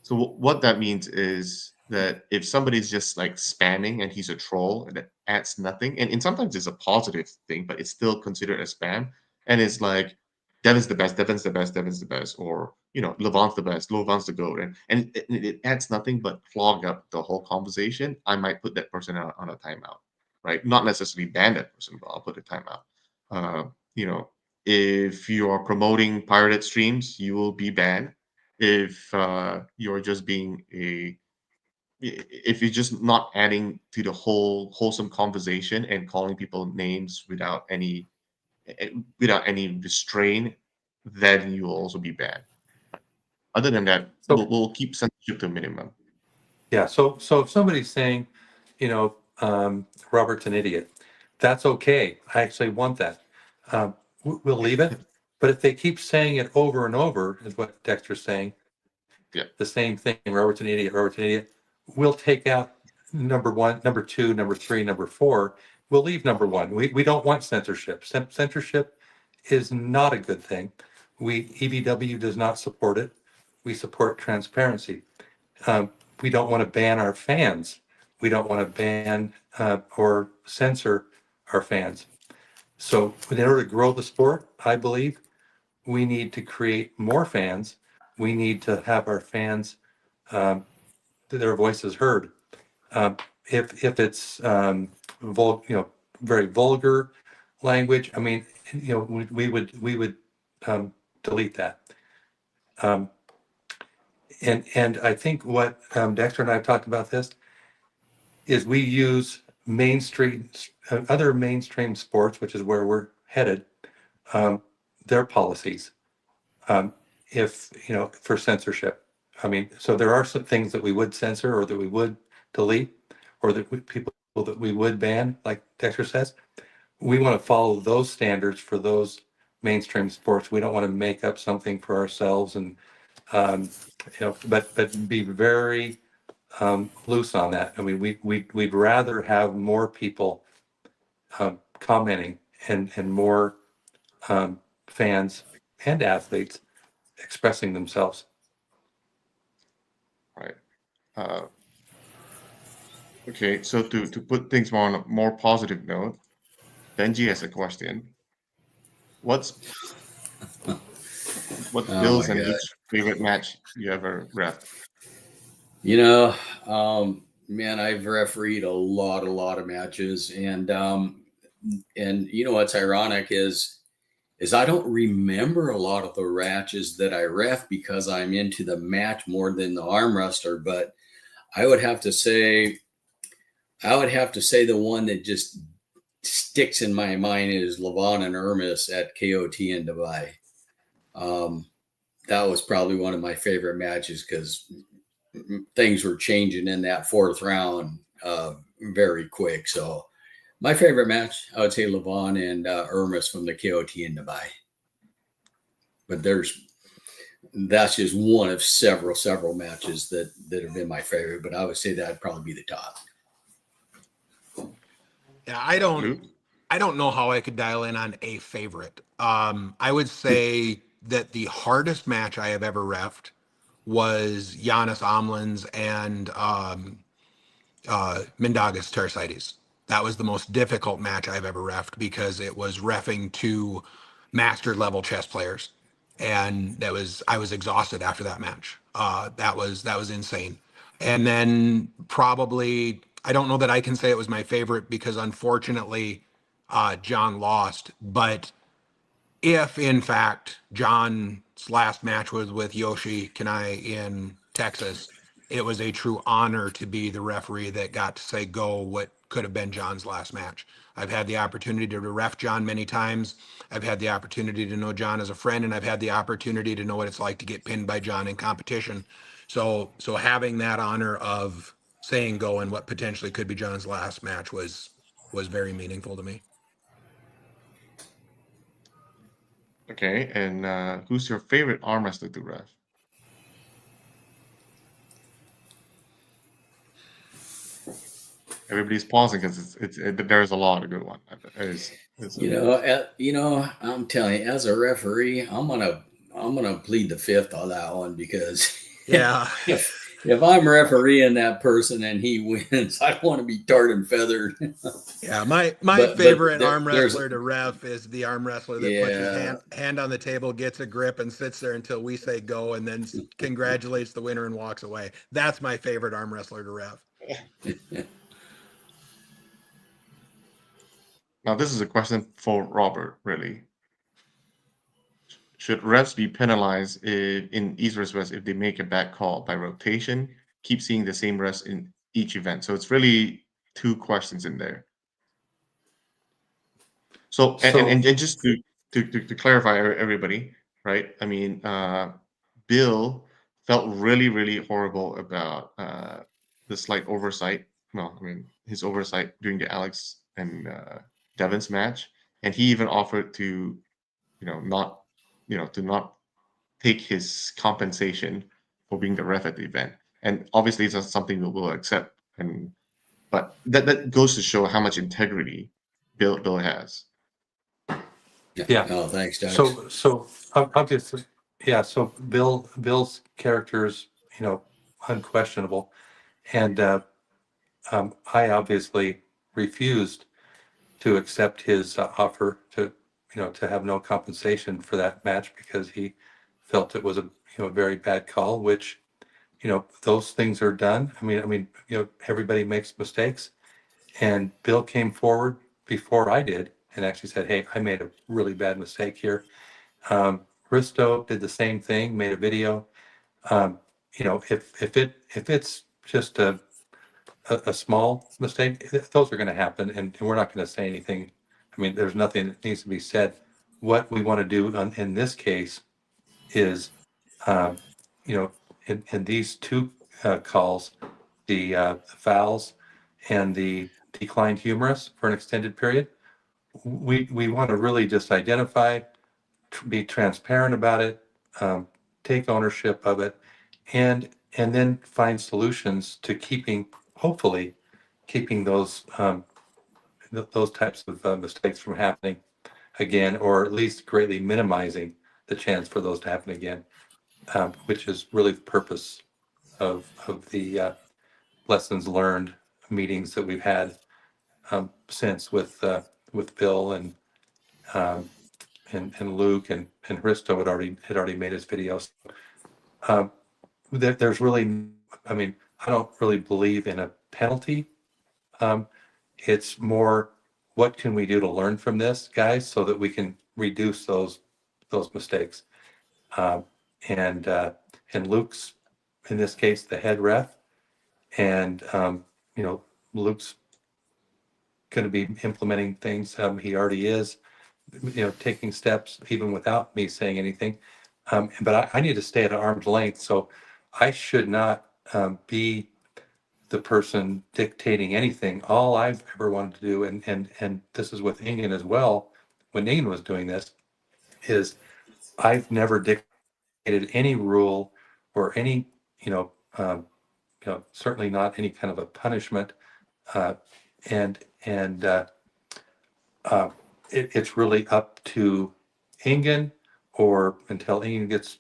So what that means is that if somebody's just like spamming and he's a troll and that adds nothing, and sometimes it's a positive thing, but it's still considered a spam, and it's like Devin's the best, Devin's the best, Devin's the best, or Levant's the best, Levant's the goat, and it adds nothing but clog up the whole conversation. I might put that person on a timeout, right? Not necessarily ban that person, but I'll put a timeout. Uh, you know, if you are promoting pirated streams, you will be banned. If you're just being if you're just not adding to the whole wholesome conversation and calling people names without any restraint, then you will also be banned. Other than that, So we'll keep censorship to a minimum. yeah, so if somebody's saying, Robert's an idiot, that's okay. I actually want that. We'll leave it. But if they keep saying it over and over, is what Dexter's saying, Yeah. the same thing, Robert's an idiot, Robert's an idiot, we'll take out number one, number two, number three, number four. We'll leave number one. We don't want censorship. Censorship is not a good thing. EVW does not support it. We support transparency. Um, we don't want to ban our fans. We don't want to ban or censor our fans. So in order to grow the sport, I believe we need to create more fans. We need to have our fans, their voices heard. If it's very vulgar language, I mean, we would delete that. And I think what Dexter and I have talked about this is we use other mainstream sports, which is where we're headed, their policies, if for censorship. I mean, so there are some things that we would censor or that we would delete, or people that we would ban, like Dexter says, we want to follow those standards for those mainstream sports. We don't want to make up something for ourselves, and but be very loose on that. I mean, we'd rather have more people commenting and more fans and athletes expressing themselves. Right. Okay, so to put things more on a more positive note, Benji has a question. What's Oh Bill's my and God. Luke's favorite match you ever ref? You know, man, I've refereed a lot of matches, and you know what's ironic is I don't remember a lot of the matches that I ref because I'm into the match more than the arm wrestler. But I would have to say, the one that just sticks in my mind is Levon and Ermis at KOT in Dubai. That was probably one of my favorite matches because things were changing in that fourth round very quick. So my favorite match, I would say Levon and Ermis from the KOT in Dubai. But that's just one of several matches that have been my favorite. But I would say that'd probably be the top. Yeah, Luke? I don't know how I could dial in on a favorite. I would say that the hardest match I have ever refed was Giannis Omlins and Mindaugas Tersites. That was the most difficult match I've ever refed because it was refing two master level chess players, and I was exhausted after that match. That was insane. And then probably I don't know that I can say it was my favorite because unfortunately John lost, but if in fact John's last match was with Yoshi Kanai in Texas, it was a true honor to be the referee that got to say go what could have been John's last match. I've had the opportunity to ref John many times. I've had the opportunity to know John as a friend, and I've had the opportunity to know what it's like to get pinned by John in competition. So having that honor of saying go in what potentially could be John's last match was very meaningful to me. Okay, and who's your favorite arm wrestler to ref? Everybody's pausing because there's a lot of good one. It's I'm telling you, as a referee, I'm gonna plead the fifth on that one because Yeah. if I'm refereeing that person and he wins, I don't want to be tarred and feathered. Yeah, my But favorite there, arm there's wrestler to ref is the arm wrestler that puts his yeah, hand on the table, gets a grip, and sits there until we say go, and then congratulates the winner and walks away. That's my favorite arm wrestler to ref. Now this is a question for Robert, really. Should refs be penalized in East vs West if they make a bad call by rotation? Keep seeing the same refs in each event. So it's really two questions in there. So and just to clarify everybody, right? I mean, Bill felt really horrible about the slight oversight. No, I mean his oversight during the Alex and Devon's match, and he even offered to, not, to not take his compensation for being the ref at the event. And obviously, it's not something that we'll accept. But that goes to show how much integrity Bill has. Yeah. Oh, thanks, Doug. So obviously, yeah. So Bill's character is, unquestionable, and I obviously refused to accept his offer to have no compensation for that match because he felt it was a very bad call. Which, those things are done. I mean, everybody makes mistakes, and Bill came forward before I did and actually said, "Hey, I made a really bad mistake here." Risto did the same thing, made a video. If it's just a small mistake, those are going to happen, and we're not going to say anything. I mean, there's nothing that needs to be said. What we want to do in this case is, um, in these two calls, the fouls and the declined humerus for an extended period. We want to really just identify, be transparent about it, take ownership of it, and then find solutions to hopefully keeping those types of mistakes from happening again, or at least greatly minimizing the chance for those to happen again, which is really the purpose of the lessons learned meetings that we've had since with Bill um, and Luke and Hristo had already made his videos. There's really, I mean, I don't really believe in a penalty. It's more, what can we do to learn from this, guys, so that we can reduce those mistakes. Um, and Luke's, in this case, the head ref, and Luke's going to be implementing things. He already is, taking steps even without me saying anything. But I need to stay at arm's length, so I should not be the person dictating anything. All I've ever wanted to do, and this is with Ingen as well, when Ingen was doing this, is I've never dictated any rule or any, certainly not any kind of a punishment. Uh, and and it's really up to Ingen, or until Ingen gets,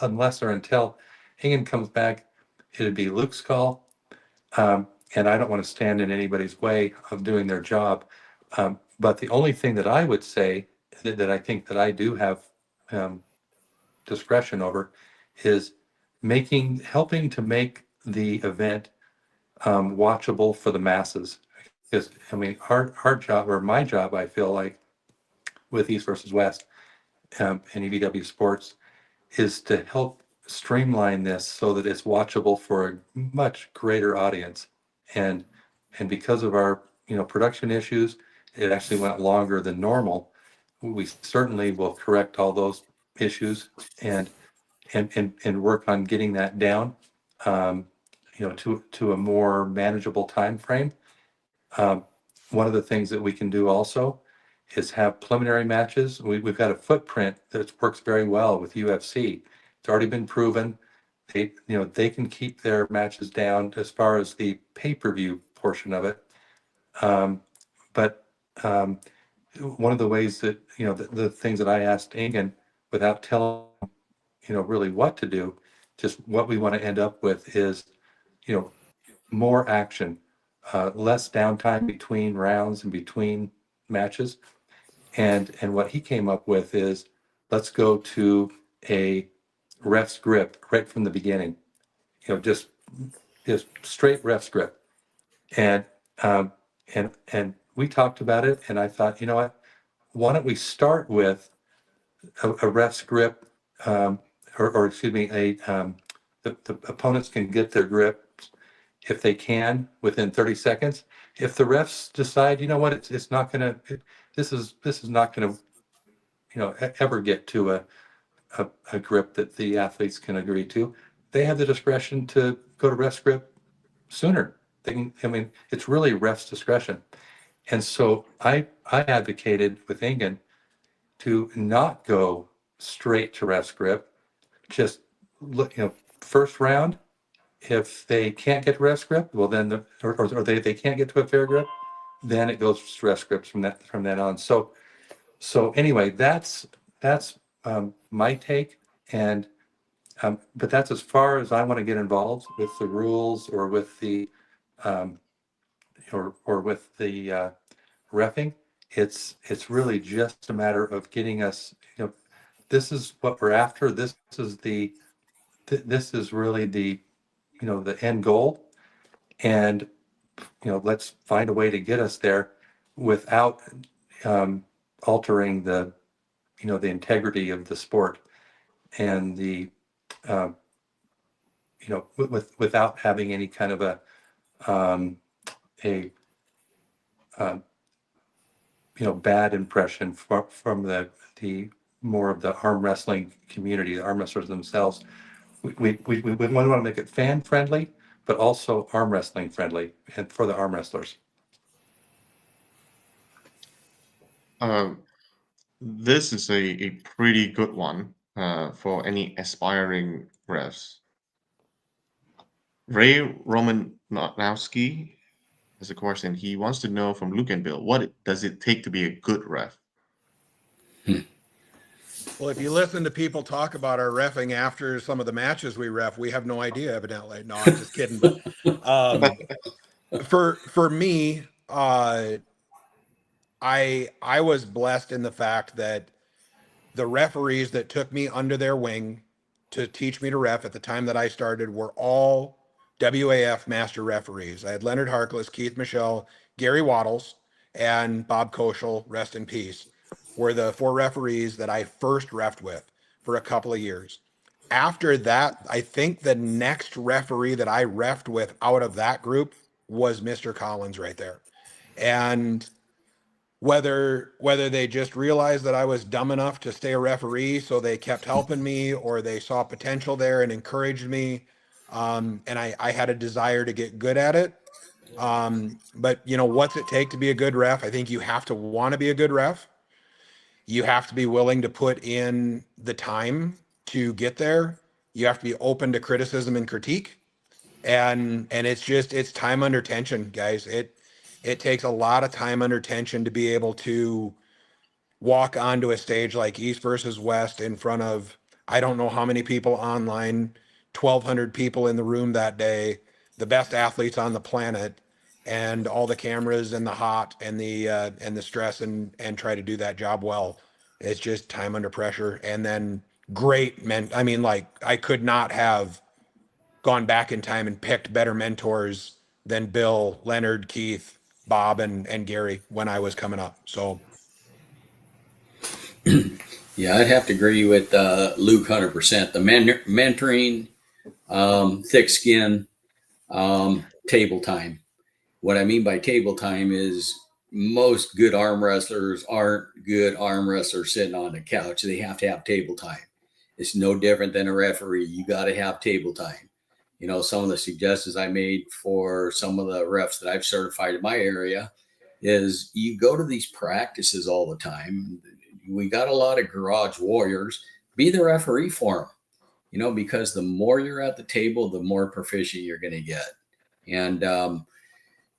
unless or until Ingen comes back, it'd be Luke's call. And I don't want to stand in anybody's way of doing their job. But the only thing that I would say that I think that I do have discretion over is helping to make the event watchable for the masses. Because, I mean, our job, or my job, I feel like, with East versus West and EVW Sports, is to help streamline this so that it's watchable for a much greater audience. And because of our production issues, it actually went longer than normal. We certainly will correct all those issues and work on getting that down, to a more manageable time frame. One of the things that we can do also is have preliminary matches. We've got a footprint that works very well with UFC. It's already been proven. They can keep their matches down as far as the pay-per-view portion of it. But one of the ways that, the things that I asked Ingen, without telling, really what to do, just what we want to end up with is, more action, less downtime between rounds and between matches. And what he came up with is, let's go to a ref's grip right from the beginning, just straight ref's grip. And we talked about it, and I thought, you know what, why don't we start with a ref's grip, or excuse me, the opponents can get their grip, if they can, within 30 seconds. If the refs decide, you know what, it's not going to, this is not going to, ever get to a grip that the athletes can agree to, they have the discretion to go to ref's grip sooner. It's really ref's discretion. And so I advocated with Ingen to not go straight to ref's grip. Just look, first round, if they can't get ref's grip, well then, or they can't get to a fair grip, then it goes to ref's grips from that on. So anyway, that's my take, and but that's as far as I want to get involved with the rules, or with the with the reffing. It's really just a matter of getting us, this is what we're after. This is really the, the end goal. And, let's find a way to get us there without altering the, the integrity of the sport, and the, without having any kind of a bad impression from the more of the arm wrestling community, the arm wrestlers themselves. We want to make it fan friendly, but also arm wrestling friendly and for the arm wrestlers? Um, this is a pretty good one for any aspiring refs. Ray Romanowski has a question. He wants to know from Luke and Bill, does it take to be a good ref? Well, if you listen to people talk about our reffing after some of the matches we ref, we have no idea, evidently. No, I'm just kidding. But for me, I was blessed in the fact that the referees that took me under their wing to teach me to ref at the time that I started were all WAF master referees. I had Leonard Harkless, Keith Michelle, Gary Waddles, and Bob Koschel, rest in peace, were the 4 referees that I first refed with for a couple of years. After that, I think the next referee that I refed with out of that group was Mr. Collins right there. And whether they just realized that I was dumb enough to stay a referee, so they kept helping me, or they saw potential there and encouraged me, and I had a desire to get good at it. But what's it take to be a good ref? I think you have to want to be a good ref. You have to be willing to put in the time to get there. You have to be open to criticism and critique, and it's time under tension, guys. It takes a lot of time under tension to be able to walk onto a stage like East versus West in front of, I don't know how many people online, 1,200 people in the room that day, the best athletes on the planet, and all the cameras and the hot and the stress, and try to do that job well. It's just time under pressure. And then great men. I mean, like, I could not have gone back in time and picked better mentors than Bill, Leonard, Keith, Bob, and Gary when I was coming up. So Yeah, I'd have to agree with Luke 100%. The mentoring, thick skin, table time. What I mean by table time is most good arm wrestlers aren't good arm wrestlers sitting on the couch. They have to have table time. It's no different than a referee. You got to have table time. Some of the suggestions I made for some of the refs that I've certified in my area is you go to these practices all the time. We got a lot of garage warriors. Be the referee for them, because the more you're at the table, the more proficient you're going to get. And,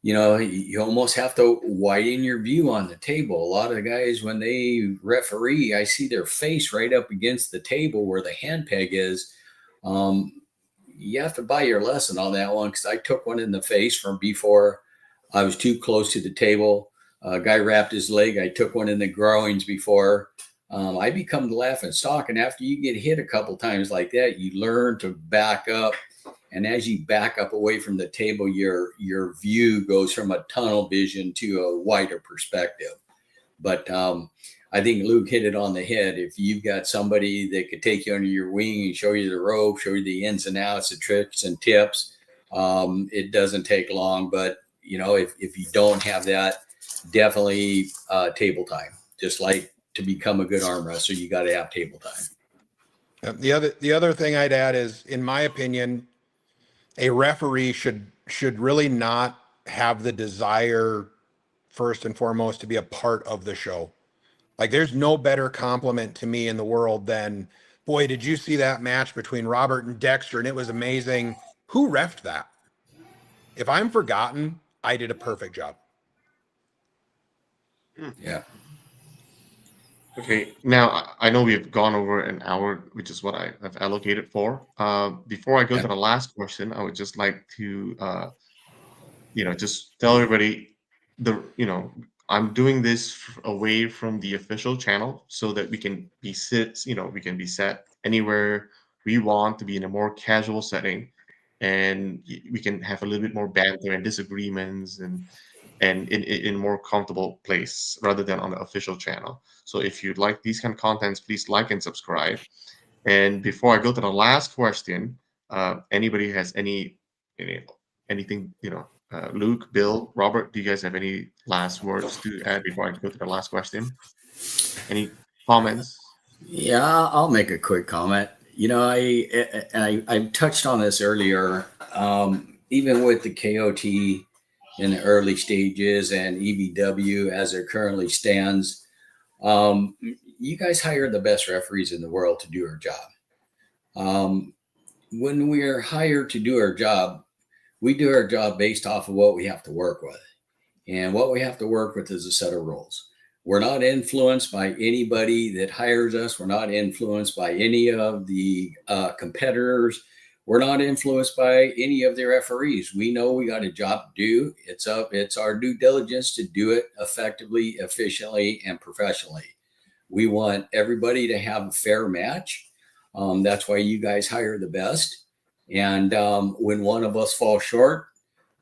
you almost have to widen your view on the table. A lot of the guys, when they referee, I see their face right up against the table where the hand peg is. You have to buy your lesson on that one, because I took one in the face from before I was too close to the table. A guy wrapped his leg. I took one in the groins before. I become the laughing stock. And after you get hit a couple times like that, you learn to back up. And as you back up away from the table, your view goes from a tunnel vision to a wider perspective. But I think Luke hit it on the head. If you've got somebody that could take you under your wing and show you the rope, show you the ins and outs, the tricks and tips, it doesn't take long. But, if you don't have that, definitely table time. Just like to become a good arm wrestler, you got to have table time. The other thing I'd add is, in my opinion, a referee should really not have the desire, first and foremost, to be a part of the show. Like, there's no better compliment to me in the world than, boy, did you see that match between Robert and Dexter? And it was amazing. Who reffed that? If I'm forgotten, I did a perfect job. Yeah. Okay, now I know we've gone over an hour, which is what I've allocated for. Before I go to the last question, I would just like to, just tell everybody I'm doing this away from the official channel so that we can be set anywhere we want, to be in a more casual setting, and we can have a little bit more banter and disagreements, and in a more comfortable place rather than on the official channel. So if you like these kind of contents, please like and subscribe. And before I go to the last question, anybody has anything, Luke, Bill, Robert, do you guys have any last words to add before I go to the last question? Any comments? Yeah, I'll make a quick comment. I touched on this earlier. even with the KOT in the early stages and EVW as it currently stands, you guys hire the best referees in the world to do our job. When we are hired to do our job, we do our job based off of what we have to work with. And what we have to work with is a set of rules. We're not influenced by anybody that hires us. We're not influenced by any of the competitors. We're not influenced by any of the referees. We know we got a job to do. It's our due diligence to do it effectively, efficiently, and professionally. We want everybody to have a fair match. That's why you guys hire the best. And when one of us falls short,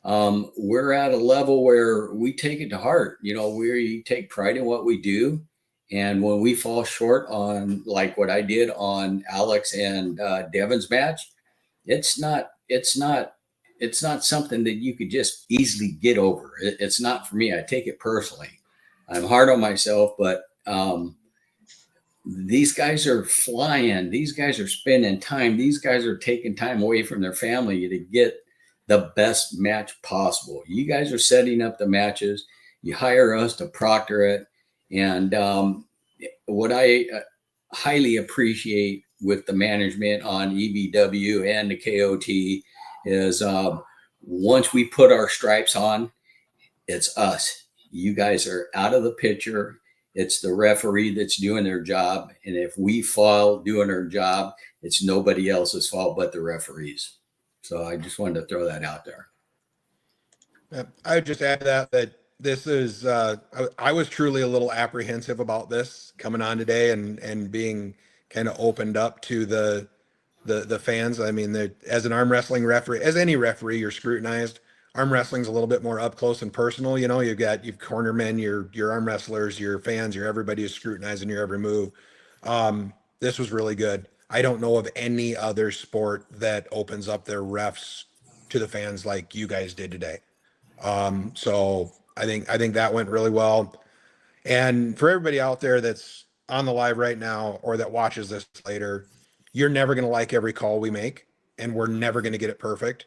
we're at a level where we take it to heart. We take pride in what we do. And when we fall short on like what I did on Alex and Devin's match, it's not something that you could just easily get over. It's not for me. I take it personally. I'm hard on myself, but these guys are flying. These guys are spending time. These guys are taking time away from their family to get the best match possible. You guys are setting up the matches. You hire us to proctor it. And what I highly appreciate with the management on EVW and the KOT is once we put our stripes on, it's us. You guys are out of the picture. It's the referee that's doing their job. And if we fall doing our job, it's nobody else's fault but the referees. So I just wanted to throw that out there. I would just add that this is, I was truly a little apprehensive about this coming on today and being kind of opened up to the fans. I mean, as an arm wrestling referee, as any referee, you're scrutinized. Arm wrestling's a little bit more up close and personal. You've cornermen, your arm wrestlers, your fans, everybody is scrutinizing your every move. This was really good. I don't know of any other sport that opens up their refs to the fans like you guys did today. So I think that went really well. And for everybody out there that's on the live right now or that watches this later, you're never going to like every call we make, and we're never going to get it perfect.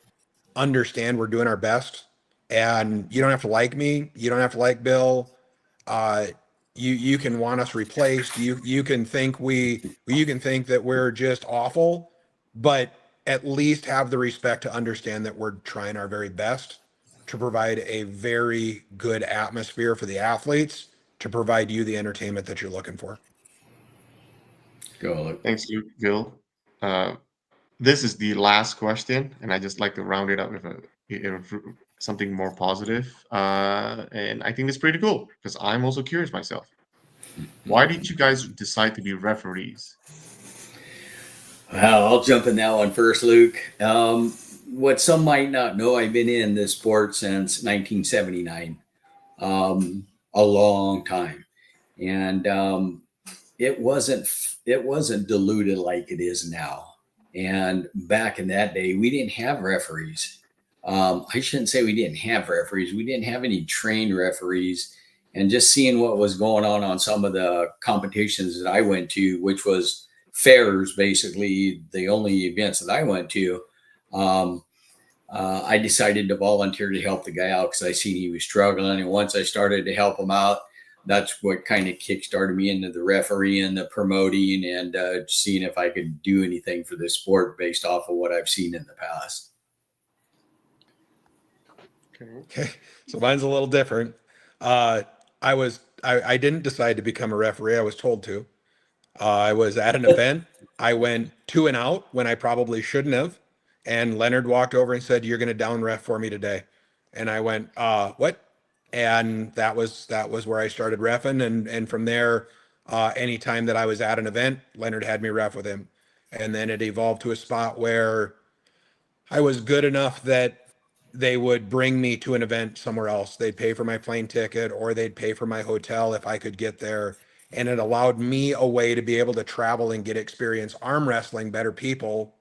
Understand we're doing our best, and you don't have to like me. You don't have to like Bill. You can want us replaced. You can think that we're just awful, but at least have the respect to understand that we're trying our very best to provide a very good atmosphere for the athletes, to provide you the entertainment that you're looking for. Go, Luke. Thanks, Luke. Bill. This is the last question, and I just like to round it up with something more positive. And I think it's pretty cool because I'm also curious myself. Why did you guys decide to be referees? Well, I'll jump in that one first, Luke. What some might not know, I've been in this sport since 1979, a long time, and it wasn't diluted like it is now. And back in that day, we didn't have referees. I shouldn't say we didn't have referees. We didn't have any trained referees. And just seeing what was going on some of the competitions that I went to, which was fairs, basically the only events that I went to, I decided to volunteer to help the guy out because I seen he was struggling. And once I started to help him out, that's what kind of kickstarted me into the referee and the promoting and seeing if I could do anything for this sport based off of what I've seen in the past. Okay. So mine's a little different. I didn't decide to become a referee. I was told to. I was at an event. I went 2 and out when I probably shouldn't have. And Leonard walked over and said, "You're going to down ref for me today." And I went, "What?" And that was where I started reffing. And from there, anytime that I was at an event, Leonard had me ref with him. And then it evolved to a spot where I was good enough that they would bring me to an event somewhere else. They'd pay for my plane ticket or they'd pay for my hotel if I could get there. And it allowed me a way to be able to travel and get experience arm wrestling better people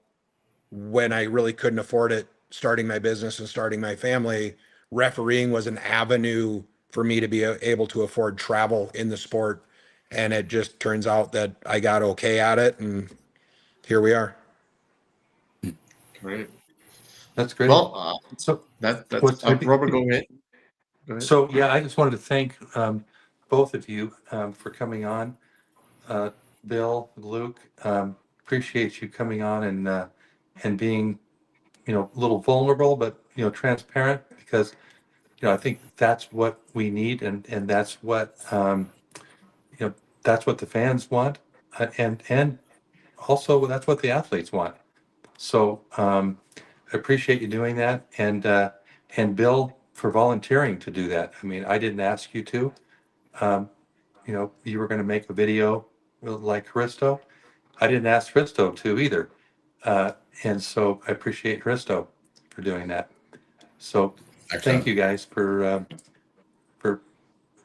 when I really couldn't afford it, starting my business and starting my family. Refereeing was an avenue for me to be able to afford travel in the sport. And it just turns out that I got okay at it. And here we are. Great. That's great. Well, So, that's what, Robert. Go ahead. Go ahead. so yeah, I just wanted to thank both of you for coming on. Bill, Luke, appreciate you coming on and being, a little vulnerable, but transparent, because I think that's what we need, and that's what that's what the fans want, and also that's what the athletes want. So I appreciate you doing that, and Bill for volunteering to do that. I mean, I didn't ask you to. Um, you were going to make a video like Christo. I didn't ask Christo to either, uh, and so I appreciate Christo for doing that. So thank Excellent. you guys for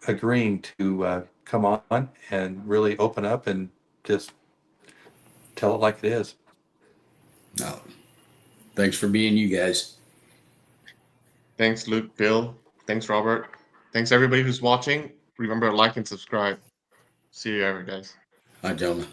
agreeing to come on and really open up and just tell it like it is. No, thanks for being you guys. Thanks, Luke, Bill. Thanks, Robert. Thanks, everybody who's watching. Remember to like and subscribe. See you ever, guys. Hi, gentlemen.